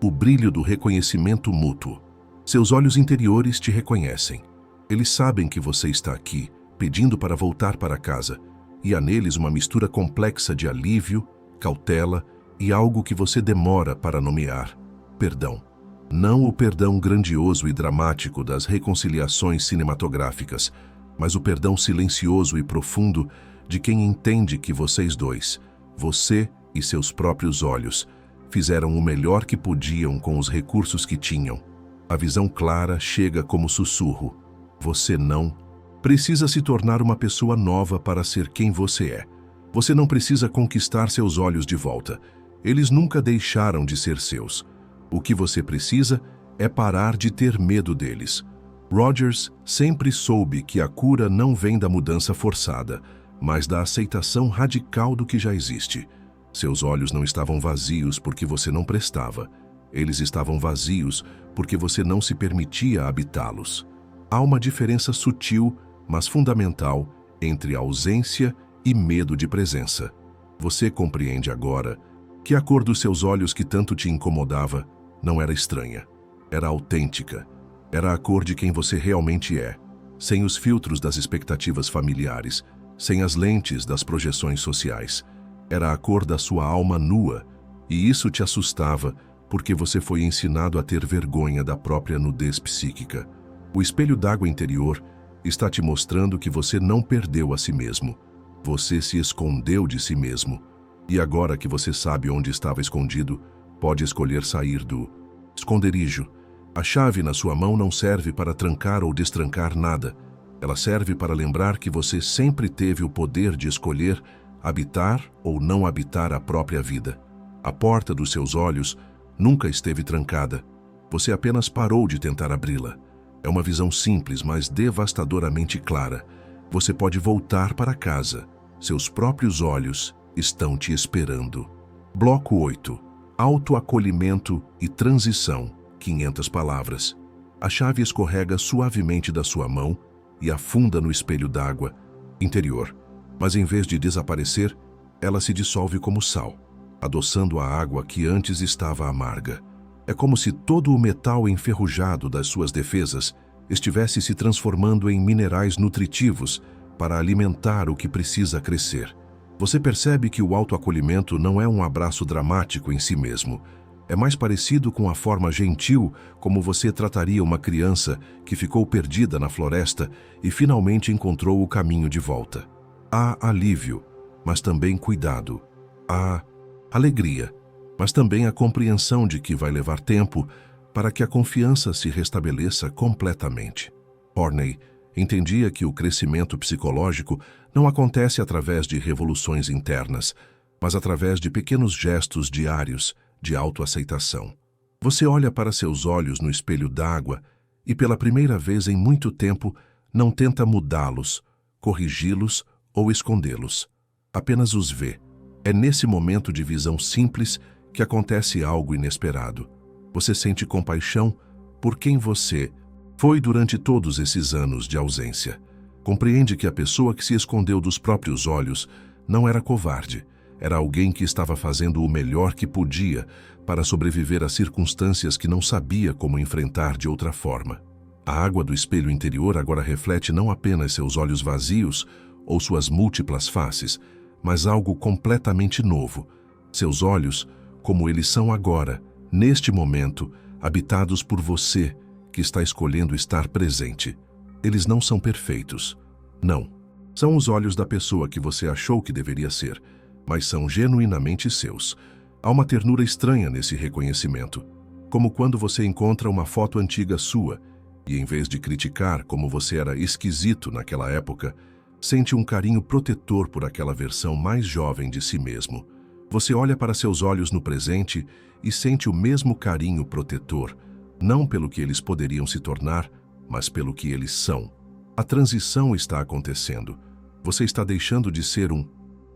o brilho do reconhecimento mútuo. Seus olhos interiores te reconhecem. Eles sabem que você está aqui, pedindo para voltar para casa, e há neles uma mistura complexa de alívio, cautela e algo que você demora para nomear: perdão. Não o perdão grandioso e dramático das reconciliações cinematográficas, mas o perdão silencioso e profundo de quem entende que vocês dois, você e seus próprios olhos, fizeram o melhor que podiam com os recursos que tinham. A visão clara chega como sussurro. Você não precisa se tornar uma pessoa nova para ser quem você é. Você não precisa conquistar seus olhos de volta. Eles nunca deixaram de ser seus. O que você precisa é parar de ter medo deles. Rogers sempre soube que a cura não vem da mudança forçada, mas da aceitação radical do que já existe. Seus olhos não estavam vazios porque você não prestava. Eles estavam vazios porque você não se permitia habitá-los. Há uma diferença sutil, mas fundamental, entre ausência e medo de presença. Você compreende agora que a cor dos seus olhos que tanto te incomodava não era estranha, era autêntica. Era a cor de quem você realmente é, sem os filtros das expectativas familiares, sem as lentes das projeções sociais. Era a cor da sua alma nua, e isso te assustava porque você foi ensinado a ter vergonha da própria nudez psíquica. O espelho d'água interior está te mostrando que você não perdeu a si mesmo. Você se escondeu de si mesmo. E agora que você sabe onde estava escondido, pode escolher sair do esconderijo. A chave na sua mão não serve para trancar ou destrancar nada. Ela serve para lembrar que você sempre teve o poder de escolher habitar ou não habitar a própria vida. A porta dos seus olhos nunca esteve trancada. Você apenas parou de tentar abri-la. É uma visão simples, mas devastadoramente clara. Você pode voltar para casa. Seus próprios olhos estão te esperando. Bloco 8. Autoacolhimento e transição. 500 palavras. A chave escorrega suavemente da sua mão e afunda no espelho d'água interior. Mas em vez de desaparecer, ela se dissolve como sal, adoçando a água que antes estava amarga. É como se todo o metal enferrujado das suas defesas estivesse se transformando em minerais nutritivos para alimentar o que precisa crescer. Você percebe que o autoacolhimento não é um abraço dramático em si mesmo. É mais parecido com a forma gentil como você trataria uma criança que ficou perdida na floresta e finalmente encontrou o caminho de volta. Há alívio, mas também cuidado. Há alegria, mas também a compreensão de que vai levar tempo para que a confiança se restabeleça completamente. Horney entendia que o crescimento psicológico não acontece através de revoluções internas, mas através de pequenos gestos diários de autoaceitação. Você olha para seus olhos no espelho d'água e, pela primeira vez em muito tempo, não tenta mudá-los, corrigi-los ou escondê-los. Apenas os vê. É nesse momento de visão simples que acontece algo inesperado. Você sente compaixão por quem você foi durante todos esses anos de ausência. Compreende que a pessoa que se escondeu dos próprios olhos não era covarde. Era alguém que estava fazendo o melhor que podia para sobreviver a circunstâncias que não sabia como enfrentar de outra forma. A água do espelho interior agora reflete não apenas seus olhos vazios ou suas múltiplas faces, mas algo completamente novo. Seus olhos, como eles são agora, neste momento, habitados por você, que está escolhendo estar presente. Eles não são perfeitos. Não. São os olhos da pessoa que você achou que deveria ser, mas são genuinamente seus. Há uma ternura estranha nesse reconhecimento, como quando você encontra uma foto antiga sua e, em vez de criticar como você era esquisito naquela época, sente um carinho protetor por aquela versão mais jovem de si mesmo. Você olha para seus olhos no presente e sente o mesmo carinho protetor, não pelo que eles poderiam se tornar, mas pelo que eles são. A transição está acontecendo. Você está deixando de ser um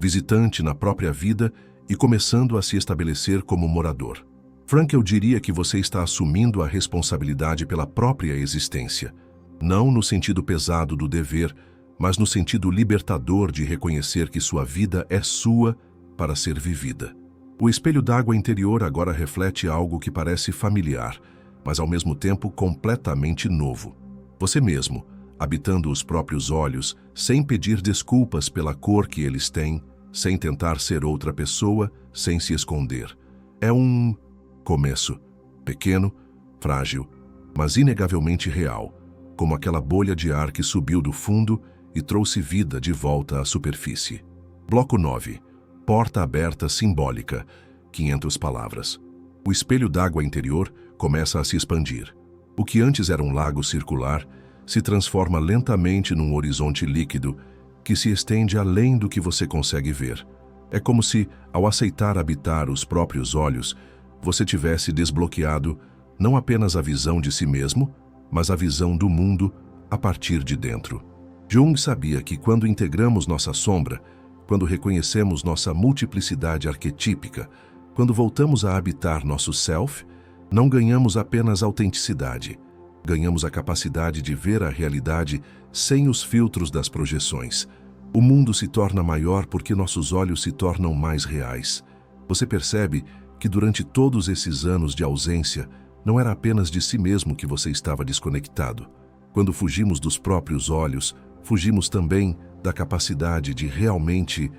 visitante na própria vida e começando a se estabelecer como morador. Frankl diria que você está assumindo a responsabilidade pela própria existência, não no sentido pesado do dever, mas no sentido libertador de reconhecer que sua vida é sua para ser vivida. O espelho d'água interior agora reflete algo que parece familiar, mas ao mesmo tempo completamente novo. Você mesmo, habitando os próprios olhos, sem pedir desculpas pela cor que eles têm, sem tentar ser outra pessoa, sem se esconder. É um começo, pequeno, frágil, mas inegavelmente real, como aquela bolha de ar que subiu do fundo e trouxe vida de volta à superfície. Bloco 9. Porta aberta simbólica. 500 palavras. O espelho d'água interior começa a se expandir. O que antes era um lago circular se transforma lentamente num horizonte líquido que se estende além do que você consegue ver. É como se, ao aceitar habitar os próprios olhos, você tivesse desbloqueado não apenas a visão de si mesmo, mas a visão do mundo a partir de dentro. Jung sabia que quando integramos nossa sombra, quando reconhecemos nossa multiplicidade arquetípica, quando voltamos a habitar nosso self, não ganhamos apenas autenticidade, ganhamos a capacidade de ver a realidade sem os filtros das projeções. O mundo se torna maior porque nossos olhos se tornam mais reais. Você percebe que durante todos esses anos de ausência, não era apenas de si mesmo que você estava desconectado. Quando fugimos dos próprios olhos, fugimos também da capacidade de realmente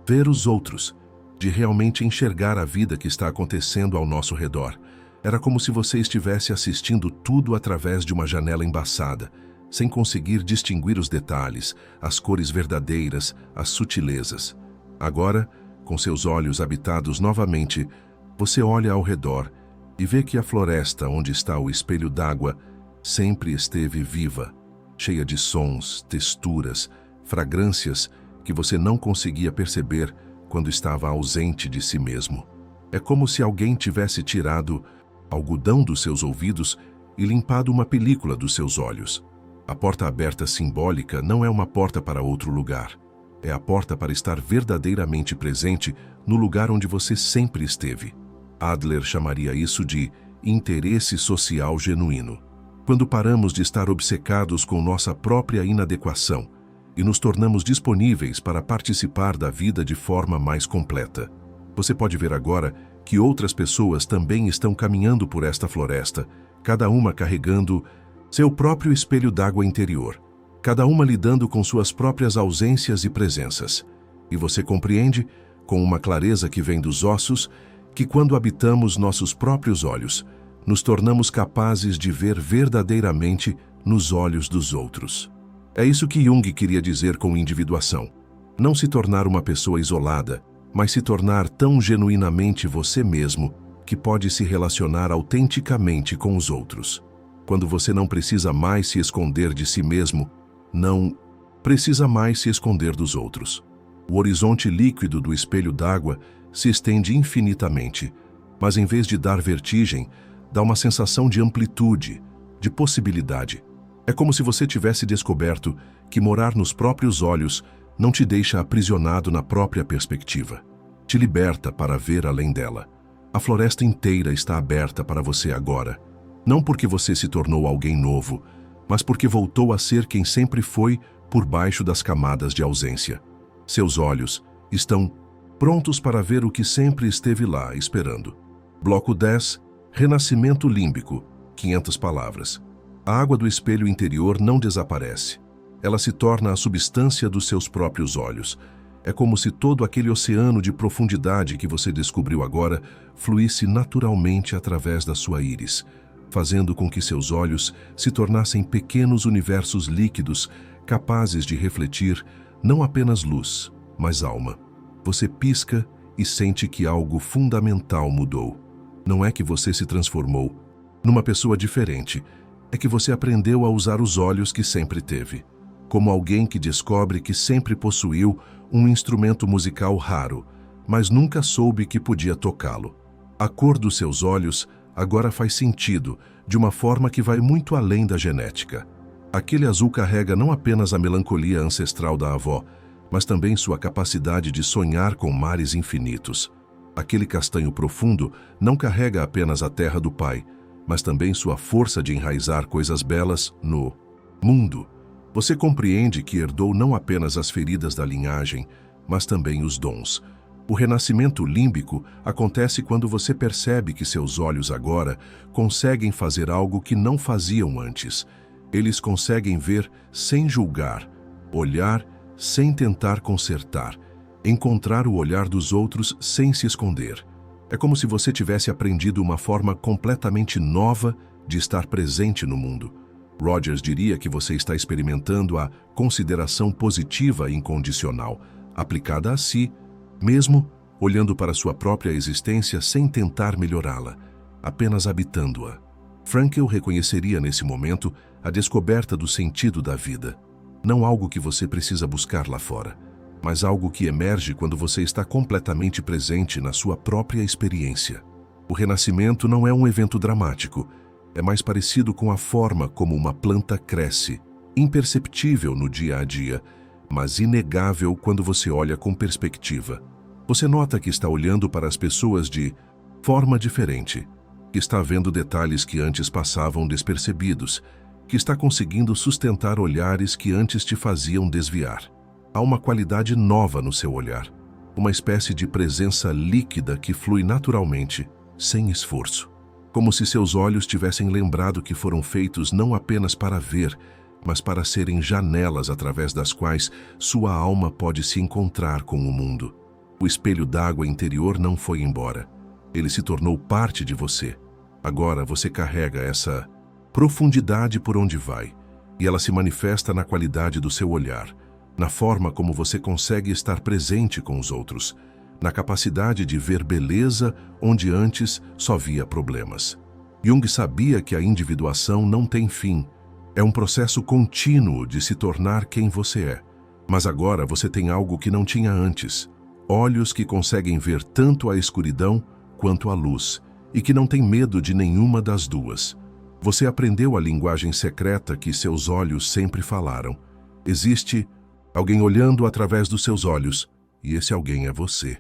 ver os outros, de realmente enxergar a vida que está acontecendo ao nosso redor. Era como se você estivesse assistindo tudo através de uma janela embaçada, sem conseguir distinguir os detalhes, as cores verdadeiras, as sutilezas. Agora, com seus olhos habitados novamente, você olha ao redor e vê que a floresta onde está o espelho d'água sempre esteve viva, cheia de sons, texturas, fragrâncias que você não conseguia perceber quando estava ausente de si mesmo. É como se alguém tivesse tirado algodão dos seus ouvidos e limpado uma película dos seus olhos. A porta aberta simbólica não é uma porta para outro lugar. É a porta para estar verdadeiramente presente no lugar onde você sempre esteve. Adler chamaria isso de interesse social genuíno. Quando paramos de estar obcecados com nossa própria inadequação e nos tornamos disponíveis para participar da vida de forma mais completa. Você pode ver agora que outras pessoas também estão caminhando por esta floresta, cada uma carregando seu próprio espelho d'água interior, cada uma lidando com suas próprias ausências e presenças. E você compreende, com uma clareza que vem dos ossos, que quando habitamos nossos próprios olhos, nos tornamos capazes de ver verdadeiramente nos olhos dos outros. É isso que Jung queria dizer com individuação. Não se tornar uma pessoa isolada, mas se tornar tão genuinamente você mesmo que pode se relacionar autenticamente com os outros. Quando você não precisa mais se esconder de si mesmo, não precisa mais se esconder dos outros. O horizonte líquido do espelho d'água se estende infinitamente, mas em vez de dar vertigem, dá uma sensação de amplitude, de possibilidade. É como se você tivesse descoberto que morar nos próprios olhos não te deixa aprisionado na própria perspectiva. Te liberta para ver além dela. A floresta inteira está aberta para você agora. Não porque você se tornou alguém novo, mas porque voltou a ser quem sempre foi por baixo das camadas de ausência. Seus olhos estão prontos para ver o que sempre esteve lá, esperando. Bloco 10. Renascimento límbico. 500 palavras. A água do espelho interior não desaparece. Ela se torna a substância dos seus próprios olhos. É como se todo aquele oceano de profundidade que você descobriu agora fluísse naturalmente através da sua íris, fazendo com que seus olhos se tornassem pequenos universos líquidos capazes de refletir não apenas luz, mas alma. Você pisca e sente que algo fundamental mudou. Não é que você se transformou numa pessoa diferente, é que você aprendeu a usar os olhos que sempre teve, como alguém que descobre que sempre possuiu um instrumento musical raro, mas nunca soube que podia tocá-lo. A cor dos seus olhos agora faz sentido, de uma forma que vai muito além da genética. Aquele azul carrega não apenas a melancolia ancestral da avó, mas também sua capacidade de sonhar com mares infinitos. Aquele castanho profundo não carrega apenas a terra do pai, mas também sua força de enraizar coisas belas no mundo. Você compreende que herdou não apenas as feridas da linhagem, mas também os dons. O renascimento límbico acontece quando você percebe que seus olhos agora conseguem fazer algo que não faziam antes. Eles conseguem ver sem julgar, olhar sem tentar consertar, encontrar o olhar dos outros sem se esconder. É como se você tivesse aprendido uma forma completamente nova de estar presente no mundo. Rogers diria que você está experimentando a consideração positiva e incondicional, aplicada a si, mesmo olhando para sua própria existência sem tentar melhorá-la, apenas habitando-a. Frankl reconheceria nesse momento a descoberta do sentido da vida. Não algo que você precisa buscar lá fora, mas algo que emerge quando você está completamente presente na sua própria experiência. O renascimento não é um evento dramático, é mais parecido com a forma como uma planta cresce, imperceptível no dia a dia, mas inegável quando você olha com perspectiva. Você nota que está olhando para as pessoas de forma diferente, que está vendo detalhes que antes passavam despercebidos, que está conseguindo sustentar olhares que antes te faziam desviar. Há uma qualidade nova no seu olhar, uma espécie de presença líquida que flui naturalmente, sem esforço. Como se seus olhos tivessem lembrado que foram feitos não apenas para ver, mas para serem janelas através das quais sua alma pode se encontrar com o mundo. O espelho d'água interior não foi embora. Ele se tornou parte de você. Agora você carrega essa profundidade por onde vai, e ela se manifesta na qualidade do seu olhar, na forma como você consegue estar presente com os outros, na capacidade de ver beleza onde antes só via problemas. Jung sabia que a individuação não tem fim. É um processo contínuo de se tornar quem você é. Mas agora você tem algo que não tinha antes. Olhos que conseguem ver tanto a escuridão quanto a luz, e que não tem medo de nenhuma das duas. Você aprendeu a linguagem secreta que seus olhos sempre falaram. Existe alguém olhando através dos seus olhos, e esse alguém é você.